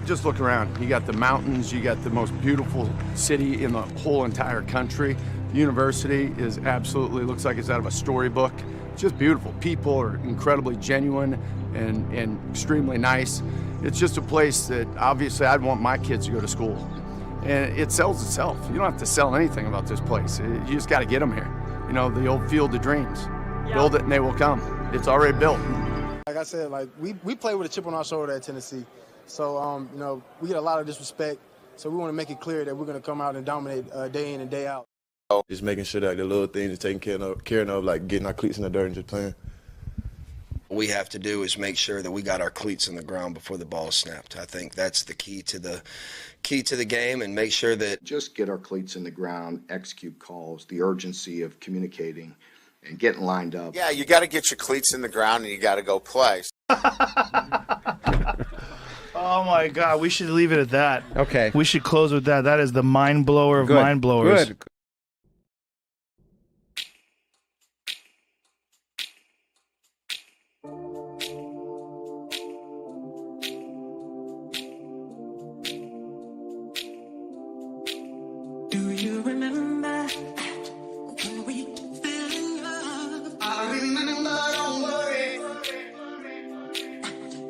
just look around. You got the mountains, you got the most beautiful city in the whole entire country. The university is absolutely, looks like it's out of a storybook. It's just beautiful. People are incredibly genuine and extremely nice. It's just a place that obviously I'd want my kids to go to school. And it sells itself. You don't have to sell anything about this place. You just got to get them here. You know, the old field of dreams. Yeah. Build it and they will come. It's already built. Like I said, like we play with a chip on our shoulder at Tennessee. So, you know, we get a lot of disrespect. So we want to make it clear that we're going to come out and dominate day in and day out. Just making sure that the little things are taken care of, like getting our cleats in the dirt and just playing. What we have to do is make sure that we got our cleats in the ground before the ball is snapped. I think that's the key to the game, and make sure that just get our cleats in the ground, execute calls, the urgency of communicating and getting lined up. Yeah, you got to get your cleats in the ground and you got to go play. Oh my God, we should leave it at that. Okay. We should close with that. That is the mind blower of mind blowers. Good. Do you remember when we fell in love? I remember, don't worry.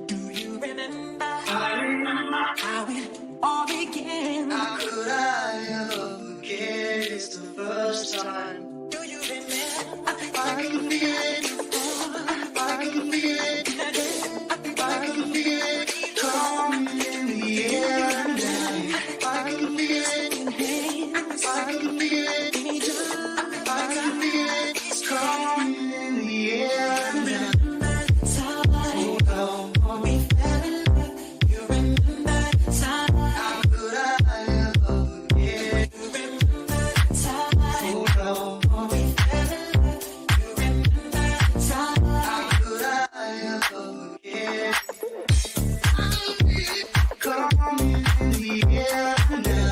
Do you remember? I remember how it all began. How could I ever forget? It's the first time. Do you remember? I can feel it. I can feel it. I can feel it coming in the air now. I can feel it. I can feel it, I can feel it, it's coming in the air now. Oh, we fell in love. You remember the time? How could I ever forget? You remember the time? Oh, we fell in love. You remember the time? How could I ever forget? Coming in the air now.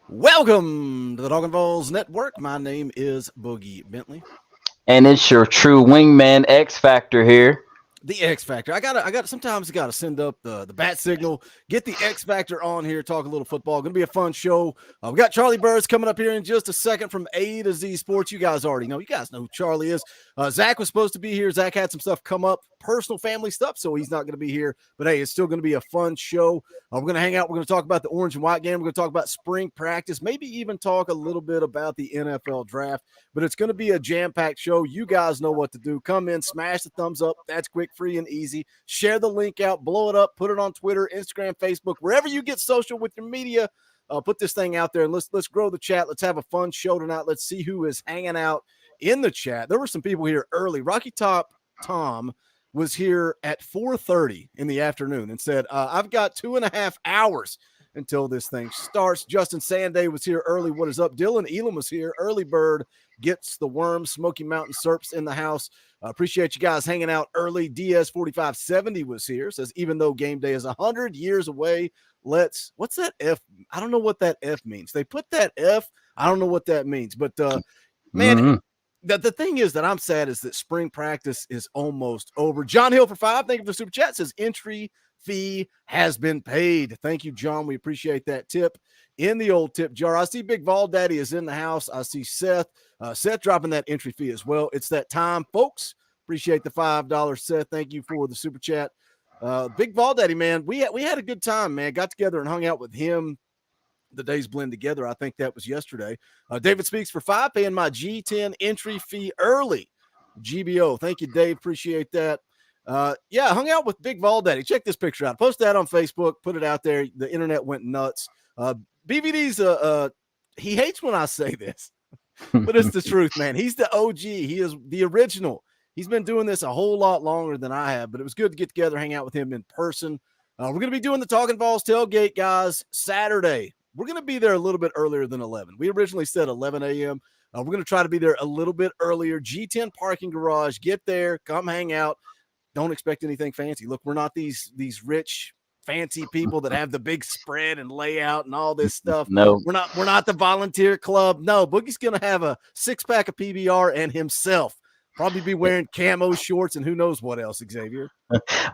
Welcome to the Talkin VAWLS Network. My name is Boogie Bentley. And it's your true wingman X Factor here. The X Factor. I gotta sometimes gotta send up the bat signal, get the X Factor on here, talk a little football. Gonna be a fun show. We got Charlie Burris coming up here in just a second from A to Z Sports. You guys already know. You guys know who Charlie is. Zach was supposed to be here. Zach had some stuff come up, personal family stuff, so he's not going to be here. But hey, it's still going to be a fun show. We're going to hang out. We're going to talk about the orange and white game. We're going to talk about spring practice, maybe even talk a little bit about the NFL draft. But it's going to be a jam-packed show. You guys know what to do. Come in, smash the thumbs up. That's quick, free, and easy. Share the link out, blow it up, put it on Twitter, Instagram, Facebook, wherever you get social with your media. Put this thing out there and let's grow the chat. Let's have a fun show tonight. Let's see who is hanging out in the chat. There were some people here early. Rocky Top Tom was here at 4:30 in the afternoon and said, I've got 2.5 hours until this thing starts. Justin Sanday was here early. What is up? Dylan Elam was here. Early bird gets the worm. Smoky Mountain Serps in the house. Appreciate you guys hanging out early. DS4570 was here. Says, even though game day is 100 years away, what's that F? I don't know what that F means. They put that F. I don't know what that means. But, man, the thing is that I'm sad is that spring practice is almost over. John Hill for 5. Thank you for the super chat. Says, entry fee has been paid. Thank you, John. We appreciate that tip in the old tip jar. I see Big Vol Daddy is in the house. I see Seth. Seth dropping that entry fee as well. It's that time, folks. Appreciate the $5, Seth. Thank you for the super chat. Big Ball Daddy, man, we had a good time, man. Got together and hung out with him. The days blend together. I think that was yesterday. David Speaks for 5, paying my G10 entry fee early. GBO. Thank you, Dave. Appreciate that. Yeah, hung out with Big Ball Daddy. Check this picture out. Post that on Facebook. Put it out there. The internet went nuts. BVD's he hates when I say this, but it's the truth, man. He's the OG. He is the original. He's been doing this a whole lot longer than I have, but it was good to get together, hang out with him in person. We're going to be doing the Talkin VAWLS tailgate, guys, Saturday. We're going to be there a little bit earlier than 11. We originally said 11 a.m. We're going to try to be there a little bit earlier. G10 parking garage. Get there. Come hang out. Don't expect anything fancy. Look, we're not these rich, fancy people that have the big spread and layout and all this stuff. No, we're not the volunteer club. No, Boogie's going to have a 6-pack of PBR and himself. Probably be wearing camo shorts and who knows what else, Xavier.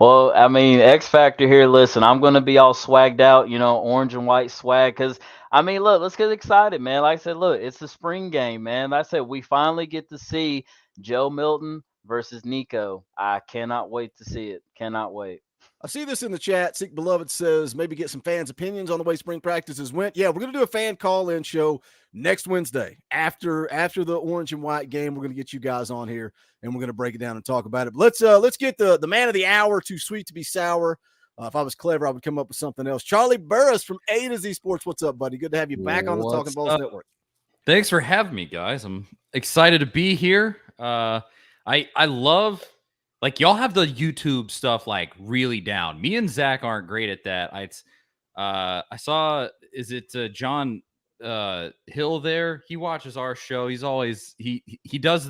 well, I mean, X Factor here. Listen, I'm going to be all swagged out, orange and white swag. Because, I mean, look, let's get excited, man. Like I said, look, it's the spring game, man. Like I said, we finally get to see Joe Milton versus Nico. I cannot wait to see it. Cannot wait. I see this in the chat. Sick Beloved says maybe get some fans' opinions on the way spring practices went. Yeah, we're going to do a fan call-in show next Wednesday. After the orange and white game, we're going to get you guys on here, and we're going to break it down and talk about it. But let's get the man of the hour, too sweet to be sour. If I was clever, I would come up with something else. Charlie Burris from AtoZ Sports. What's up, buddy? Good to have you back on the Talkin VAWLS Network. Thanks for having me, guys. I'm excited to be here. I love... Like, y'all have the YouTube stuff, like, really down. Me and Zach aren't great at that. I saw, is it John Hill there? He watches our show. He's always, he drops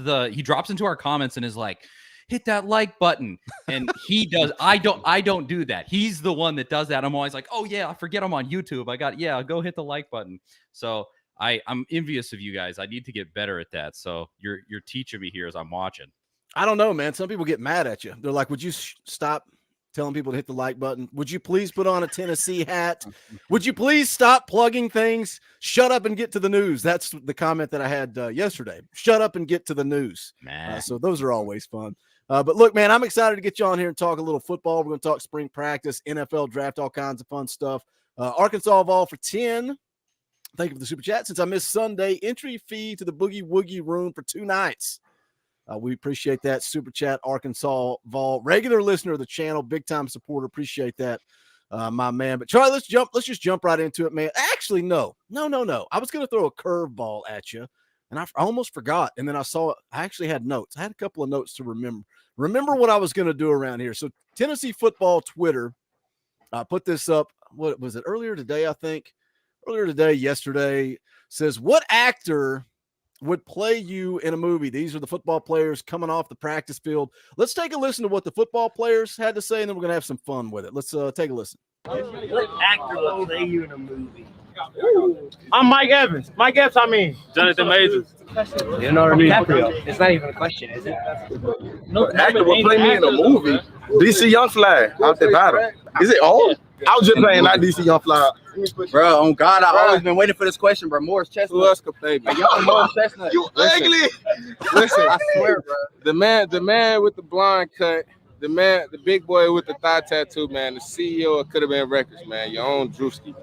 into our comments and is like, hit that like button. And he does, I don't do that. He's the one that does that. I'm always like, oh, yeah, I forget I'm on YouTube. I'll go hit the like button. So I'm envious of you guys. I need to get better at that. So you're teaching me here as I'm watching. I don't know, man. Some people get mad at you. They're like, would you stop telling people to hit the like button? Would you please put on a Tennessee hat? Would you please stop plugging things? Shut up and get to the news. That's the comment that I had yesterday. Shut up and get to the news. So those are always fun. But look, man, I'm excited to get you on here and talk a little football. We're going to talk spring practice, NFL draft, all kinds of fun stuff. Arkansas Vol for 10. Thank you for the super chat. Since I missed Sunday, entry fee to the Boogie Woogie room for 2 nights. We appreciate that super chat, Arkansas Vol, regular listener of the channel, big time supporter. Appreciate that, my man. But Charlie, let's just jump right into it, man. Actually, no. I was going to throw a curveball at you, and I almost forgot. And then I saw it. I actually had notes. I had a couple of notes to remember what I was going to do around here. So Tennessee football Twitter put this up. What was it? Earlier today, I think. Yesterday says, what actor would play you in a movie? These are the football players coming off the practice field. Let's take a listen to what the football players had to say, and then we're going to have some fun with it. Let's take a listen. What actor would play you in a movie? I'm Mike Evans. Mike Epps, Jonathan Majors. You know what I mean? DiCaprio. It's not even a question, is it? No actor will play me in a movie. DC Young Fly out the bottom. Is it all? I was just playing, not DC Young Fly. Bro, on God, I've always been waiting for this question, bro. Morris Chestnut. Who else could play me? Morris Chestnut. You ugly. Listen, I swear, bro. The man with the blonde cut, the big boy with the thigh tattoo, man, the CEO of Could Have Been Records, man, your own Drewski.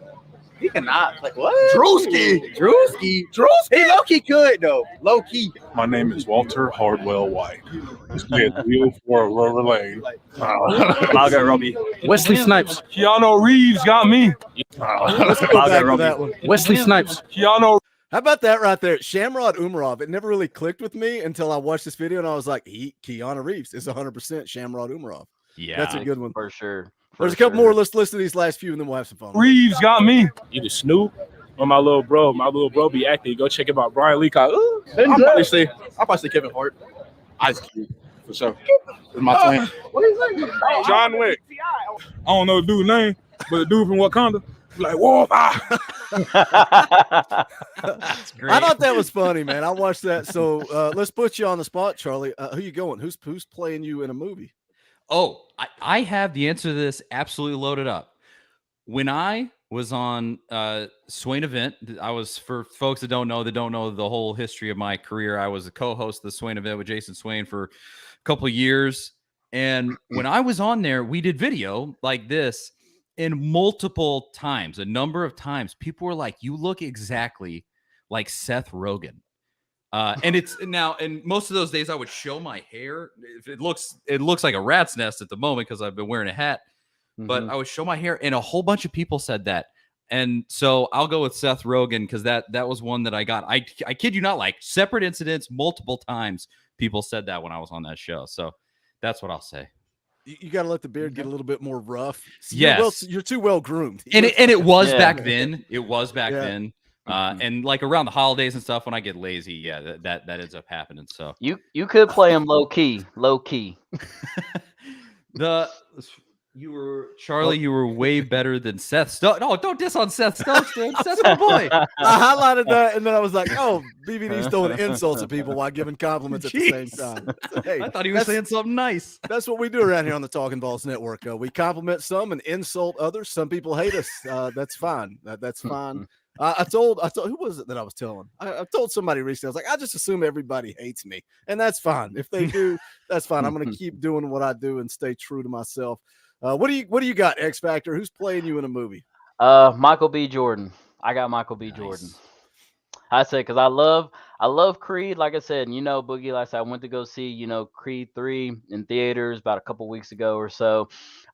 He cannot. Like, what? Drewski. He low-key could, though. Low-key. My name is Walter Hardwell White. This is Wheel for Rover Lane. I'll go Robbie. Wesley Snipes. Keanu Reeves got me. Let's go back to that one. Wesley Snipes. Keanu. How about that right there? Shamrod Umarov. It never really clicked with me until I watched this video, and I was like, Keanu Reeves is 100% Shamrod Umarov. Yeah, that's a good one. For sure. There's a couple more. Let's listen to these last few, and then we'll have some fun. Reeves got me. Either Snoop or my little bro. My little bro be acting. Go check him out. Brian Lee. I'll probably say Kevin Hart. Ice Cube, for sure. It's my twin. What is that? John Wick. I don't know the dude's name, but the dude from Wakanda. Like, whoa. That's great. I thought that was funny, man. I watched that. So let's put you on the spot, Charlie. Who you going? Who's playing you in a movie? Oh, I have the answer to this absolutely loaded up. When I was on Swain Event, I was, for folks that don't know the whole history of my career, I was a co-host of the Swain Event with Jason Swain for a couple of years. And when I was on there, we did video like this, and multiple times, a number of times, people were like, "You look exactly like Seth Rogen." And it's now, and most of those days I would show my hair. It looks like a rat's nest at the moment because I've been wearing a hat, but I would show my hair, and a whole bunch of people said that. And so I'll go with Seth Rogen because that was one that I got. I kid you not, like separate incidents, multiple times people said that when I was on that show. So that's what I'll say. You got to let the beard get a little bit more rough. Yes. You're too well groomed. And it was back then. It was back then. Mm-hmm. And like around the holidays and stuff, when I get lazy, that ends up happening. So You could play him low key. You were Charlie. You were way better than Seth Stokes. No, don't diss on Seth Stokes, dude. Seth's my boy. I highlighted that, and then I was like, "Oh, BBD's throwing insults at people while giving compliments at the same time." Hey, I thought he was saying something nice. That's what we do around here on the Talkin VAWLS Network. We compliment some and insult others. Some people hate us. That's fine. That's fine. I told who was it that I was telling? I told somebody recently. I was like, I just assume everybody hates me, and that's fine. If they do, that's fine. I'm going to keep doing what I do and stay true to myself. What do you got, X Factor? Who's playing you in a movie? Michael B. Jordan. I got Michael B. Jordan. I said because I love Creed. Like I said, Boogie. Like I said, I went to go see Creed 3 in theaters about a couple weeks ago or so.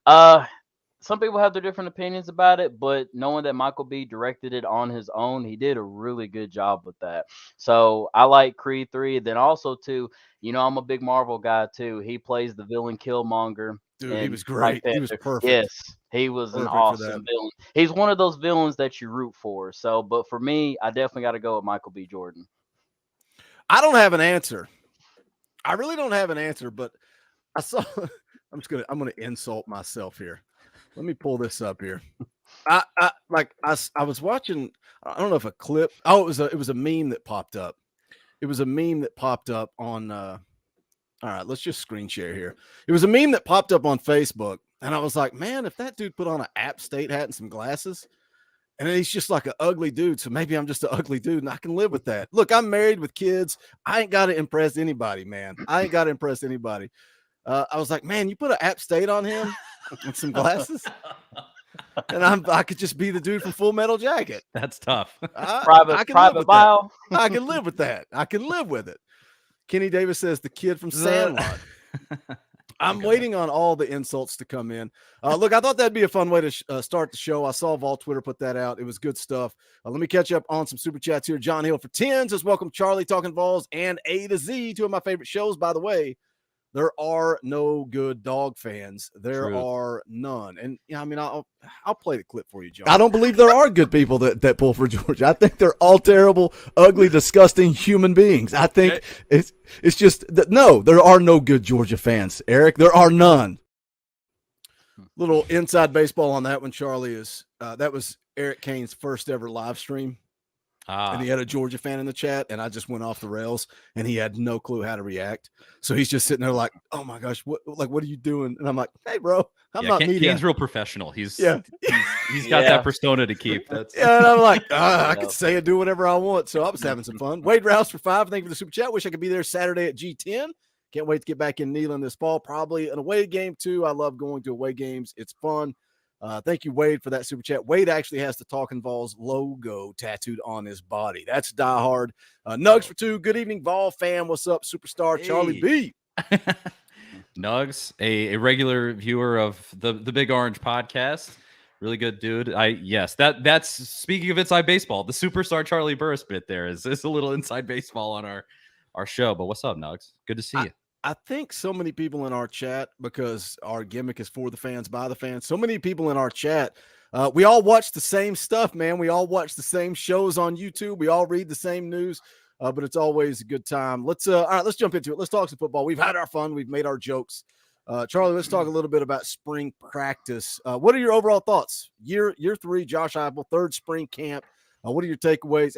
Some people have their different opinions about it, but knowing that Michael B. directed it on his own, he did a really good job with that. So I like Creed 3. Then also too, I'm a big Marvel guy too. He plays the villain Killmonger. Dude, he was great. He was perfect. Yes, he was an awesome villain. He's one of those villains that you root for. So, but for me, I definitely got to go with Michael B. Jordan. I don't have an answer. I really don't have an answer, but I saw. I'm gonna insult myself here. Let me pull this up here. I was watching. I don't know if a clip. Oh, it was a meme that popped up. It was a meme that popped up on. All right, let's just screen share here. It was a meme that popped up on Facebook, and I was like, man, if that dude put on an App State hat and some glasses, and he's just like an ugly dude, so maybe I'm just an ugly dude, and I can live with that. Look, I'm married with kids. I ain't got to impress anybody, man. I ain't got to impress anybody. I was like, man, you put an App State on him and some glasses, and I could just be the dude from Full Metal Jacket. That's tough. Private bio. I can live with that. I can live with it. Kenny Davis says the kid from Sandlot. I'm waiting on all the insults to come in. Look, I thought that'd be a fun way to start the show. I saw Vol Twitter put that out. It was good stuff. Let me catch up on some super chats here. John Hill for 10 says, welcome Charlie, Talkin VAWLS, and A to Z, two of my favorite shows, by the way. There are no good dog fans. There are none. And I mean, I'll play the clip for you, John. I don't believe there are good people that pull for Georgia. I think they're all terrible, ugly, disgusting human beings. I think it's just that no, there are no good Georgia fans, Eric. There are none. Little inside baseball on that one, Charlie, is that was Eric Kane's first ever live stream. And he had a Georgia fan in the chat, and I just went off the rails, and he had no clue how to react. So he's just sitting there like, "Oh my gosh, what are you doing?" And I'm like, "Hey, bro, I'm not media." Kane's real professional. He's got that persona to keep. That's and I'm like, I could say and do whatever I want. So I was having some fun. Wade Rouse for 5. Thank you for the super chat. Wish I could be there Saturday at G10. Can't wait to get back in Neyland this fall. Probably an away game too. I love going to away games. It's fun. Thank you, Wade, for that super chat. Wade actually has the Talkin VAWLS logo tattooed on his body. That's diehard. Nugs for 2. Good evening, Vol fam. What's up, superstar Charlie B? Nugs, a regular viewer of the Big Orange podcast. Really good dude. That's speaking of inside baseball. The superstar Charlie Burris bit there is a little inside baseball on our show. But what's up, Nugs? Good to see you. I think so many people in our chat, because our gimmick is for the fans, by the fans. So many people in our chat. We all watch the same stuff, man. We all watch the same shows on YouTube. We all read the same news, but it's always a good time. All right, let's jump into it. Let's talk some football. We've had our fun. We've made our jokes. Charlie, let's talk a little bit about spring practice. What are your overall thoughts? Year 3, Josh Heupel, 3rd spring camp. What are your takeaways?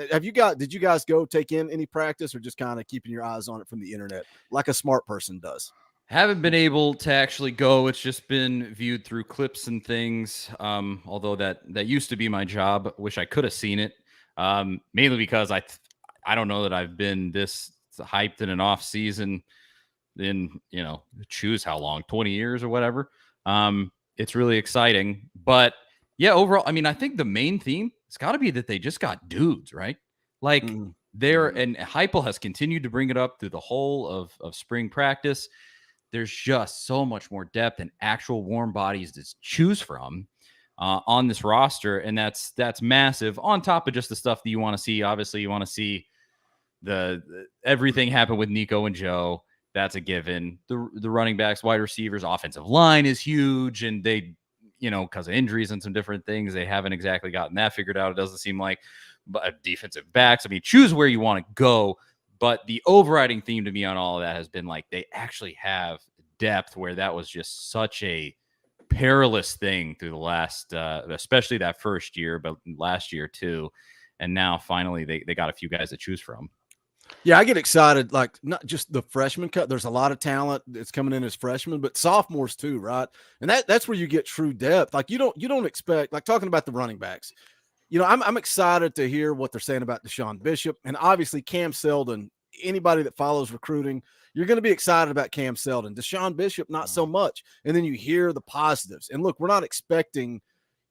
Did you guys go take in any practice, or just kind of keeping your eyes on it from the internet like a smart person does? Haven't been able to actually go. It's just been viewed through clips and things. Although that used to be my job. Wish I could have seen it. Mainly because I don't know that I've been this hyped in an off season in, choose how long, 20 years or whatever. It's really exciting. But yeah, overall, I mean, I think the main theme has got to be that they just got dudes, right? Like and Heupel has continued to bring it up through the whole of spring practice. There's just so much more depth and actual warm bodies to choose from on this roster. And that's massive on top of just the stuff that you want to see. Obviously, you want to see the everything happen with Nico and Joe. That's a given. The running backs, wide receivers, offensive line is huge. And they, because of injuries and some different things, they haven't exactly gotten that figured out. It doesn't seem like. But defensive backs, I mean, choose where you want to go. But the overriding theme to me on all of that has been like they actually have depth, where that was just such a perilous thing through the last, especially that first year, but last year too. And now finally they got a few guys to choose from. Yeah, I get excited, like not just the freshman cut. There's a lot of talent that's coming in as freshmen, but sophomores too, right? And that's where you get true depth. Like you don't expect, like talking about the running backs. I'm excited to hear what they're saying about Deshaun Bishop, and obviously Cam Seldon. Anybody that follows recruiting, you're going to be excited about Cam Seldon. Deshaun Bishop, not so much. And then you hear the positives. And look, we're not expecting,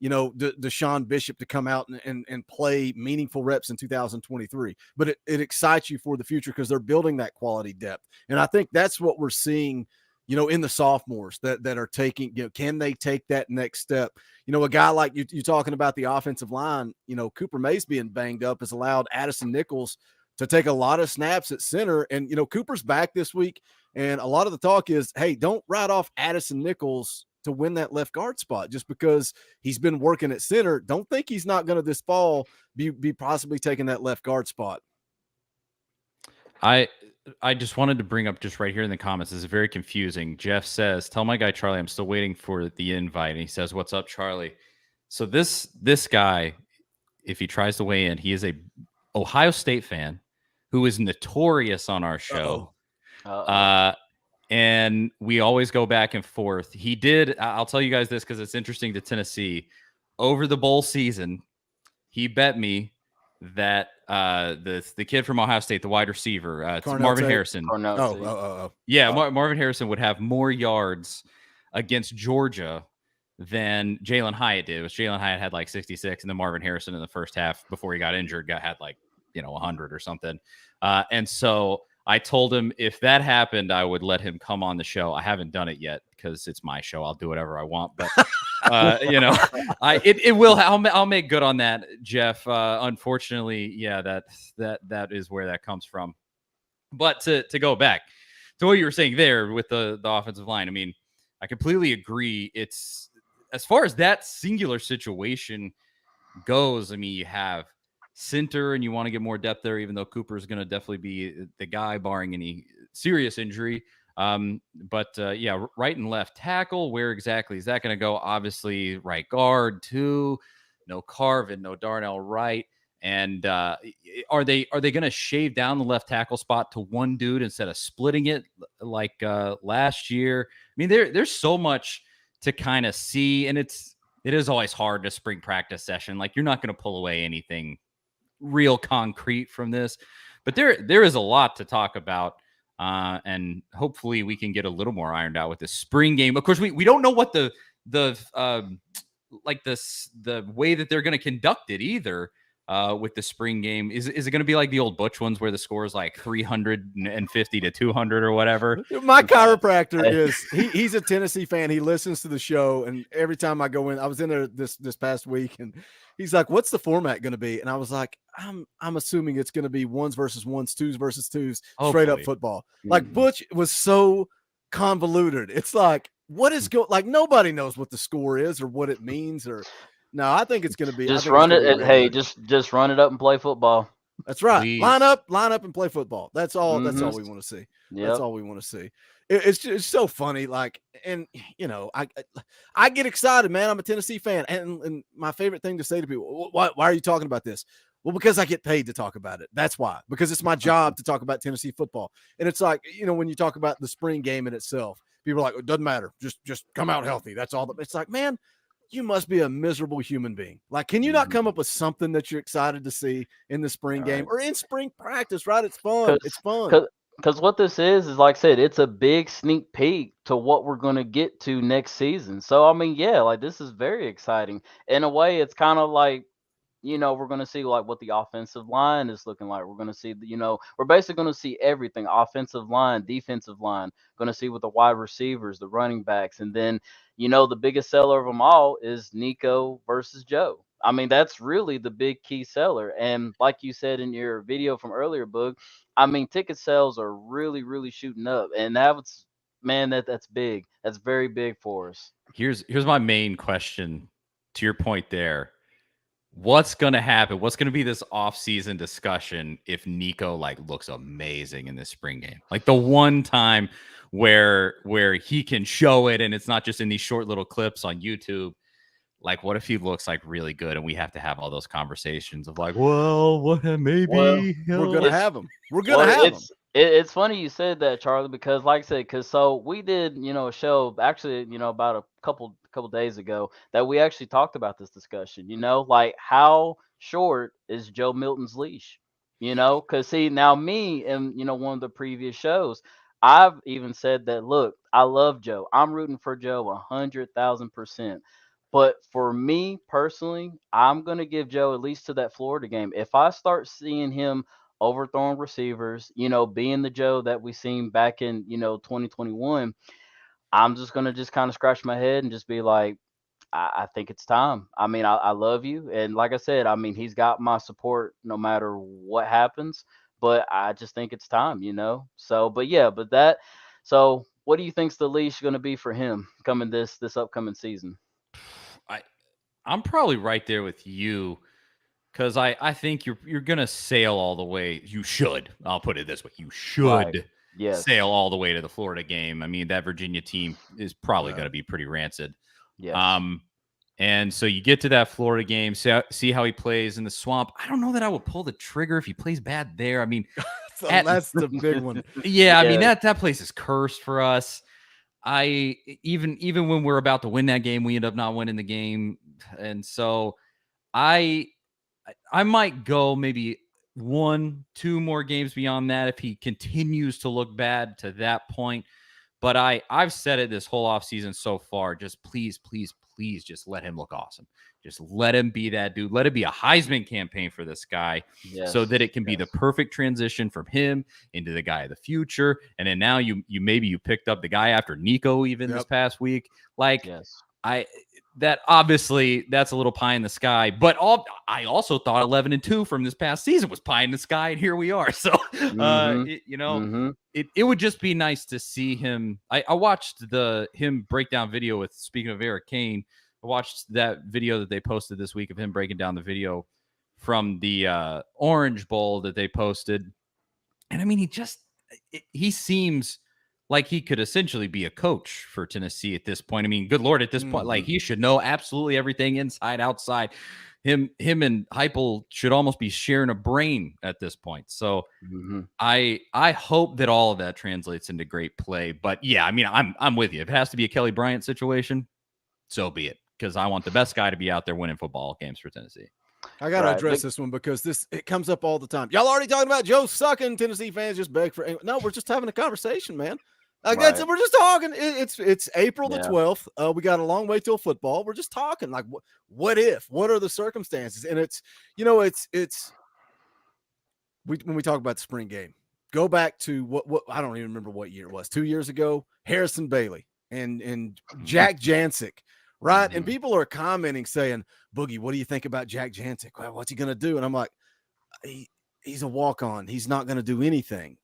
Deshaun Bishop to come out and play meaningful reps in 2023, but it excites you for the future because they're building that quality depth. And I think that's what we're seeing, in the sophomores that are taking, can they take that next step? A guy like you talking about the offensive line, Cooper Mays being banged up has allowed Addison Nichols to take a lot of snaps at center. And, Cooper's back this week. And a lot of the talk is, hey, don't write off Addison Nichols to win that left guard spot just because he's been working at center. Don't think he's not going to this fall be possibly taking that left guard spot. I just wanted to bring up just right here in the comments. This is very confusing. Jeff says, tell my guy Charlie I'm still waiting for the invite. And he says, what's up, Charlie? So this guy, if he tries to weigh in, he is a Ohio State fan who is notorious on our show. And we always go back and forth. He did, I'll tell you guys this because it's interesting to Tennessee. Over the bowl season, he bet me that the kid from Ohio State, the wide receiver, Marvin Harrison. Yeah, Marvin Harrison would have more yards against Georgia than Jalen Hyatt did. It was Jalen Hyatt had like 66, and then Marvin Harrison in the first half before he got injured had like 100 or something. And so I told him if that happened, I would let him come on the show. I haven't done it yet because it's my show. I'll do whatever I want, but it will. I'll make good on that, Jeff. Unfortunately, yeah, that is where that comes from. But to go back to what you were saying there with the offensive line, I mean, I completely agree. It's as far as that singular situation goes. I mean, you have center and you want to get more depth there, even though Cooper is going to definitely be the guy barring any serious injury. But right and left tackle, where exactly is that going to go? Obviously right guard too. No Carvin, no Darnell Wright. And are they going to shave down the left tackle spot to one dude instead of splitting it like last year? I mean, there's so much to kind of see, and it is always hard to spring practice session. Like you're not going to pull away anything real concrete from this, but there is a lot to talk about, and hopefully we can get a little more ironed out with this spring game. Of course, we don't know what the way that they're going to conduct it either. With the spring game, is it going to be like the old Butch ones where the score is like 350 to 200 or whatever? My chiropractor he's a Tennessee fan. He listens to the show, and every time I go in, I was in there this past week, and he's like, "What's the format going to be?" And I was like, "I'm assuming it's going to be ones versus ones, twos versus twos, straight up football." Like Butch was so convoluted. It's like, what is like nobody knows what the score is or what it means or. No, I think it's going to be. Just run it. Hey, just run it up and play football. That's right. Please. Line up and play football. That's all. That's all we want to see. Yep. That's all we want to see. It's so funny. Like, and I get excited, man. I'm a Tennessee fan, and my favorite thing to say to people, why are you talking about this? Well, because I get paid to talk about it. That's why. Because it's my job to talk about Tennessee football. And it's like when you talk about the spring game in itself, people are like, it doesn't matter. Just come out healthy. That's all. It's like, man. You must be a miserable human being. Like, can you not come up with something that you're excited to see in the spring game or in spring practice, right? It's fun. It's fun. Because what this is like I said, it's a big sneak peek to what we're going to get to next season. So I mean, yeah, like this is very exciting. In a way, it's kind of like, we're going to see like what the offensive line is looking like. We're going to see, we're basically going to see everything: offensive line, defensive line. Going to see with the wide receivers, the running backs, and then the biggest seller of them all is Nico versus Joe. I mean, that's really the big key seller. And like you said in your video from earlier, Boog, I mean, ticket sales are really, really shooting up, and that's man, that's big. That's very big for us. Here's my main question to your point there. What's gonna happen? What's gonna be this off-season discussion if Nico like looks amazing in this spring game? Like the one time where he can show it and it's not just in these short little clips on YouTube. Like, what if he looks like really good and we have to have all those conversations of like, well, what maybe Well, we're gonna have them. We're gonna Well, have them. it's funny you said that, Charlie, because like I said, because so we did, a show actually, about a couple days ago that we actually talked about this discussion. Like how short is Joe Milton's leash? Because see now me and one of the previous shows, I've even said that. Look, I love Joe. I'm rooting for Joe 100,000%. But for me personally, I'm gonna give Joe at least to that Florida game. If I start seeing him overthrowing receivers, being the Joe that we seen back in, 2021, I'm just gonna just kind of scratch my head and just be like, I think it's time. I mean, I love you, and like I said, I mean, he's got my support no matter what happens. But I just think it's time. So, but yeah, but that. So, what do you think's the leash going to be for him coming this upcoming season? I'm probably right there with you because I think you're gonna sail all the way. You should. I'll put it this way: you Right. should Yes. sail all the way to the Florida game. I mean, that Virginia team is probably going to be pretty rancid. Yes. And so you get to that Florida game, see how he plays in the swamp. I don't know that I would pull the trigger if he plays bad there. I mean, That's the big one. yeah, I mean Yeah. that place is cursed for us. Even when we're about to win that game, we end up not winning the game, and so I might go maybe 1-2 more games beyond that if he continues to look bad to that point. But I've said it this whole offseason so far. Just please, please, please just let him look awesome. Just let him be that dude. Let it be a Heisman campaign for this guy so that it can be the perfect transition from him into the guy of the future. And then now you picked up the guy after Nico even this past week. Like that obviously that's a little pie in the sky, but I also thought 11-2 from this past season was pie in the sky, and here we are. So, it would just be nice to see him. I watched him breakdown video with, speaking of Eric Kane, I watched that video that they posted this week of him breaking down the video from the Orange Bowl that they posted. And I mean, he seems like he could essentially be a coach for Tennessee at this point. I mean, good Lord, at this point, like he should know absolutely everything inside, outside. Him and Heupel should almost be sharing a brain at this point. So I hope that all of that translates into great play. But yeah, I mean, I'm with you. If it has to be a Kelly Bryant situation, so be it. Because I want the best guy to be out there winning football games for Tennessee. I got to address this one because it comes up all the time. Y'all already talking about Joe sucking. Tennessee fans just beg for. No, we're just having a conversation, man. Like that's we're just talking. It's April the 12th. We got a long way till football. We're just talking. Like what if? What are the circumstances? And it's when we talk about the spring game, go back to what I don't even remember what year it was. 2 years ago, Harrison Bailey and Jack Jancic. Right. And people are commenting saying, Boogie, what do you think about Jack Jancic? Well, what's he going to do? And I'm like, he's a walk-on. He's not going to do anything,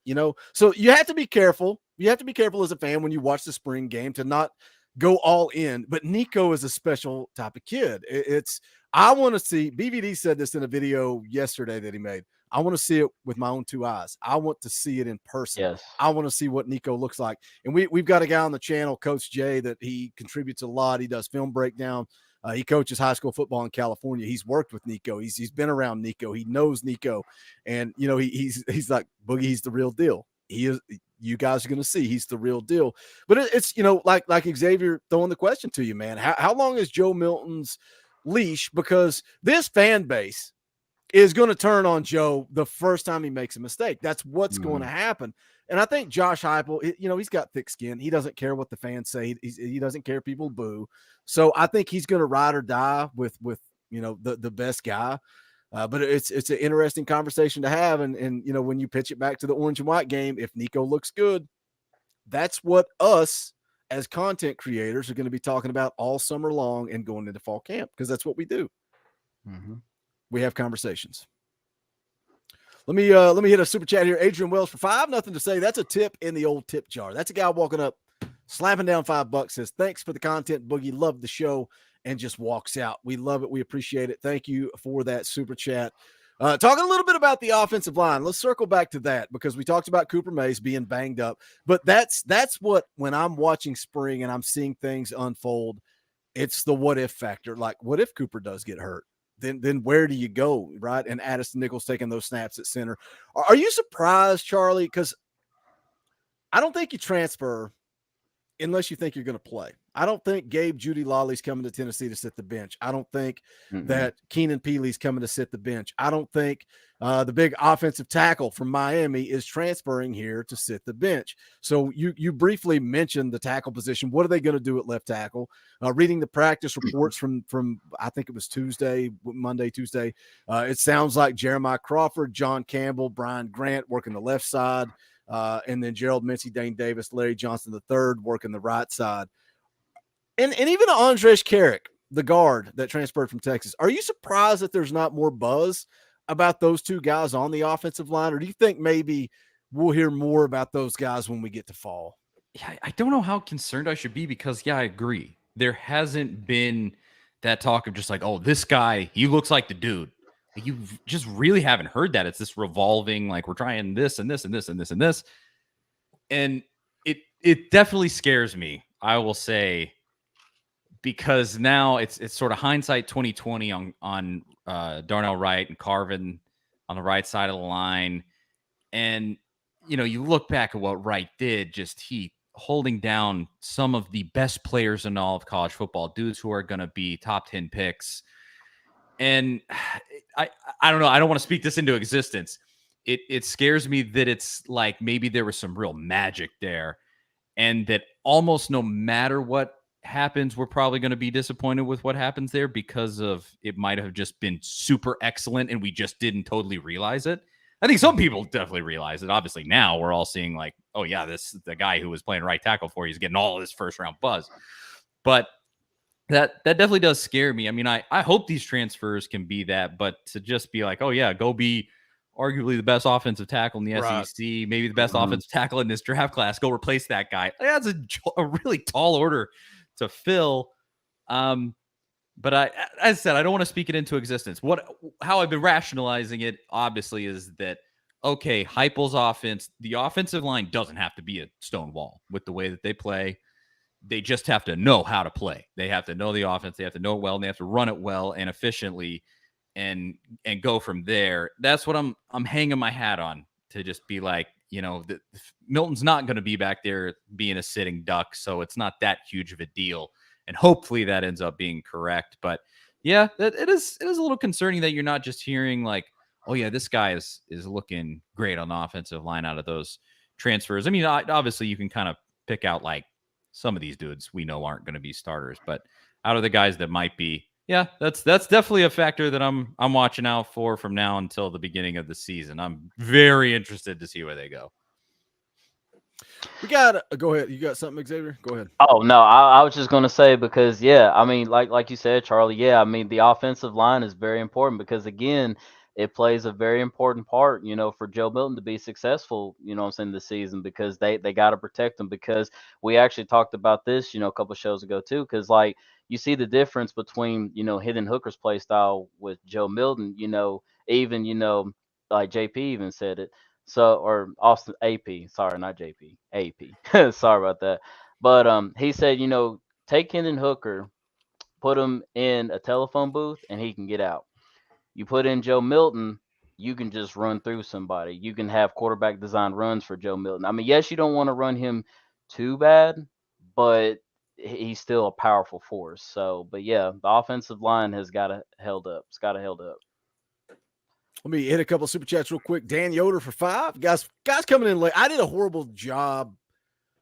So you have to be careful. You have to be careful as a fan when you watch the spring game to not go all in. But Nico is a special type of kid. I want to see, BVD said this in a video yesterday that he made. I want to see it with my own two eyes. I want to see it in person. Yes. I want to see what Nico looks like. And we've got a guy on the channel, Coach Jay, that he contributes a lot. He does film breakdown. He coaches high school football in California. He's worked with Nico. He's been around Nico. He knows Nico. And, he's like, Boogie, he's the real deal. He is. You guys are going to see he's the real deal. But it's, like Xavier throwing the question to you, man. How long is Joe Milton's leash? Because this fan base is going to turn on Joe the first time he makes a mistake. That's what's going to happen. And I think Josh Heupel, he's got thick skin. He doesn't care what the fans say. He doesn't care if people boo. So I think he's going to ride or die with the best guy. But it's an interesting conversation to have. And when you pitch it back to the orange and white game, if Nico looks good, that's what us as content creators are going to be talking about all summer long and going into fall camp, because that's what we do. Mm-hmm. We have conversations. Let me hit a super chat here. Adrian Wells for $5. Nothing to say. That's a tip in the old tip jar. That's a guy walking up, slapping down $5. Says, thanks for the content, Boogie. Love the show, and just walks out. We love it. We appreciate it. Thank you for that super chat. Talking a little bit about the offensive line. Let's circle back to that, because we talked about Cooper Mays being banged up. But that's what, when I'm watching spring and I'm seeing things unfold, it's the what if factor. Like, what if Cooper does get hurt? Then where do you go, right? And Addison Nichols taking those snaps at center. Are you surprised, Charlie? Because I don't think you transfer unless you think you're going to play. I don't think Gabe Judy Lawley's coming to Tennessee to sit the bench. I don't think that Keenan Peely's coming to sit the bench. I don't think the big offensive tackle from Miami is transferring here to sit the bench. So you briefly mentioned the tackle position. What are they going to do at left tackle? Reading the practice reports from I think it was Monday, Tuesday. It sounds like Jeremiah Crawford, John Campbell, Brian Grant working the left side. And then Gerald Mincy, Dane Davis, Larry Johnson III working the right side. And even Andres Carrick, the guard that transferred from Texas. Are you surprised that there's not more buzz about those two guys on the offensive line? Or do you think maybe we'll hear more about those guys when we get to fall? Yeah, I don't know how concerned I should be, because, yeah, I agree. There hasn't been that talk of just like, oh, this guy, he looks like the dude. Like, you just really haven't heard that. It's this revolving, like, we're trying this and this and this and this and this. And it definitely scares me, I will say, because now it's sort of hindsight 2020 on Darnell Wright and Carvin on the right side of the line. And, you look back at what Wright did, just he holding down some of the best players in all of college football, dudes who are going to be top 10 picks. And I don't know. I don't want to speak this into existence. It scares me that it's like maybe there was some real magic there, and that almost no matter what happens, we're probably going to be disappointed with what happens there, because of it might have just been super excellent and we just didn't totally realize it. I think some people definitely realize it. Obviously now we're all seeing like, oh yeah, the guy who was playing right tackle for you is getting all of this first round buzz. But that definitely does scare me. I mean, I hope these transfers can be that, but to just be like, oh yeah, go be arguably the best offensive tackle in the SEC, maybe the best offensive tackle in this draft class, go replace that guy. That's a really tall order to fill. But as I said, I don't want to speak it into existence. How I've been rationalizing it, obviously, is that, okay, Heupel's offense, the offensive line doesn't have to be a stone wall with the way that they play. They just have to know how to play. They have to know the offense. They have to know it well, and they have to run it well and efficiently, and go from there. That's what I'm hanging my hat on, to just be like, Milton's not going to be back there being a sitting duck, so it's not that huge of a deal. And hopefully that ends up being correct. But yeah, it is a little concerning that you're not just hearing like, oh yeah, this guy is looking great on the offensive line out of those transfers. I mean, obviously you can kind of pick out like some of these dudes we know aren't going to be starters, but out of the guys that might be, yeah, that's definitely a factor that I'm watching out for from now until the beginning of the season. I'm very interested to see where they go. We got go ahead. You got something, Xavier? Go ahead. Oh no, I was just gonna say, because yeah, I mean, like you said, Charlie. Yeah, I mean, the offensive line is very important, because again, it plays a very important part, for Joe Milton to be successful, what I'm saying, this season, because they got to protect him. Because we actually talked about this, a couple shows ago too, because like you see the difference between Hendon Hooker's play style with Joe Milton, even like JP even said it. So, or Austin AP, sorry, not JP, AP. Sorry about that. But he said, take Hendon Hooker, put him in a telephone booth, and he can get out. You put in Joe Milton, you can just run through somebody. You can have quarterback design runs for Joe Milton. I mean, yes, you don't want to run him too bad, but he's still a powerful force. So, but yeah, the offensive line has got to held up. It's got to held up. Let me hit a couple of super chats real quick. Dan Yoder for 5. Guys coming in late. I did a horrible job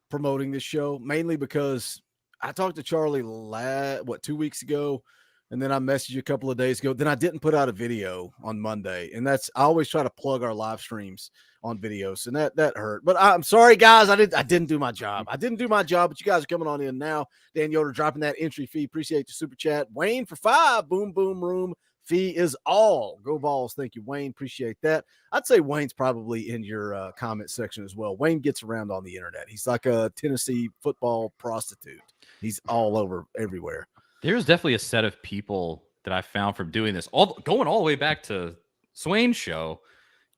promoting this show, mainly because I talked to Charlie 2 weeks ago, and then I messaged you a couple of days ago. Then I didn't put out a video on Monday, and I always try to plug our live streams on videos, and that hurt. But I'm sorry, guys. I didn't do my job. I didn't do my job, but you guys are coming on in now. Dan Yoder dropping that entry fee. Appreciate the super chat. Wayne for 5. Boom, boom, room. Fee is all. Go Vols. Thank you, Wayne. Appreciate that. I'd say Wayne's probably in your comment section as well. Wayne gets around on the internet. He's like a Tennessee football prostitute. He's all over everywhere. There's definitely a set of people that I found from doing this, going all the way back to Swain's show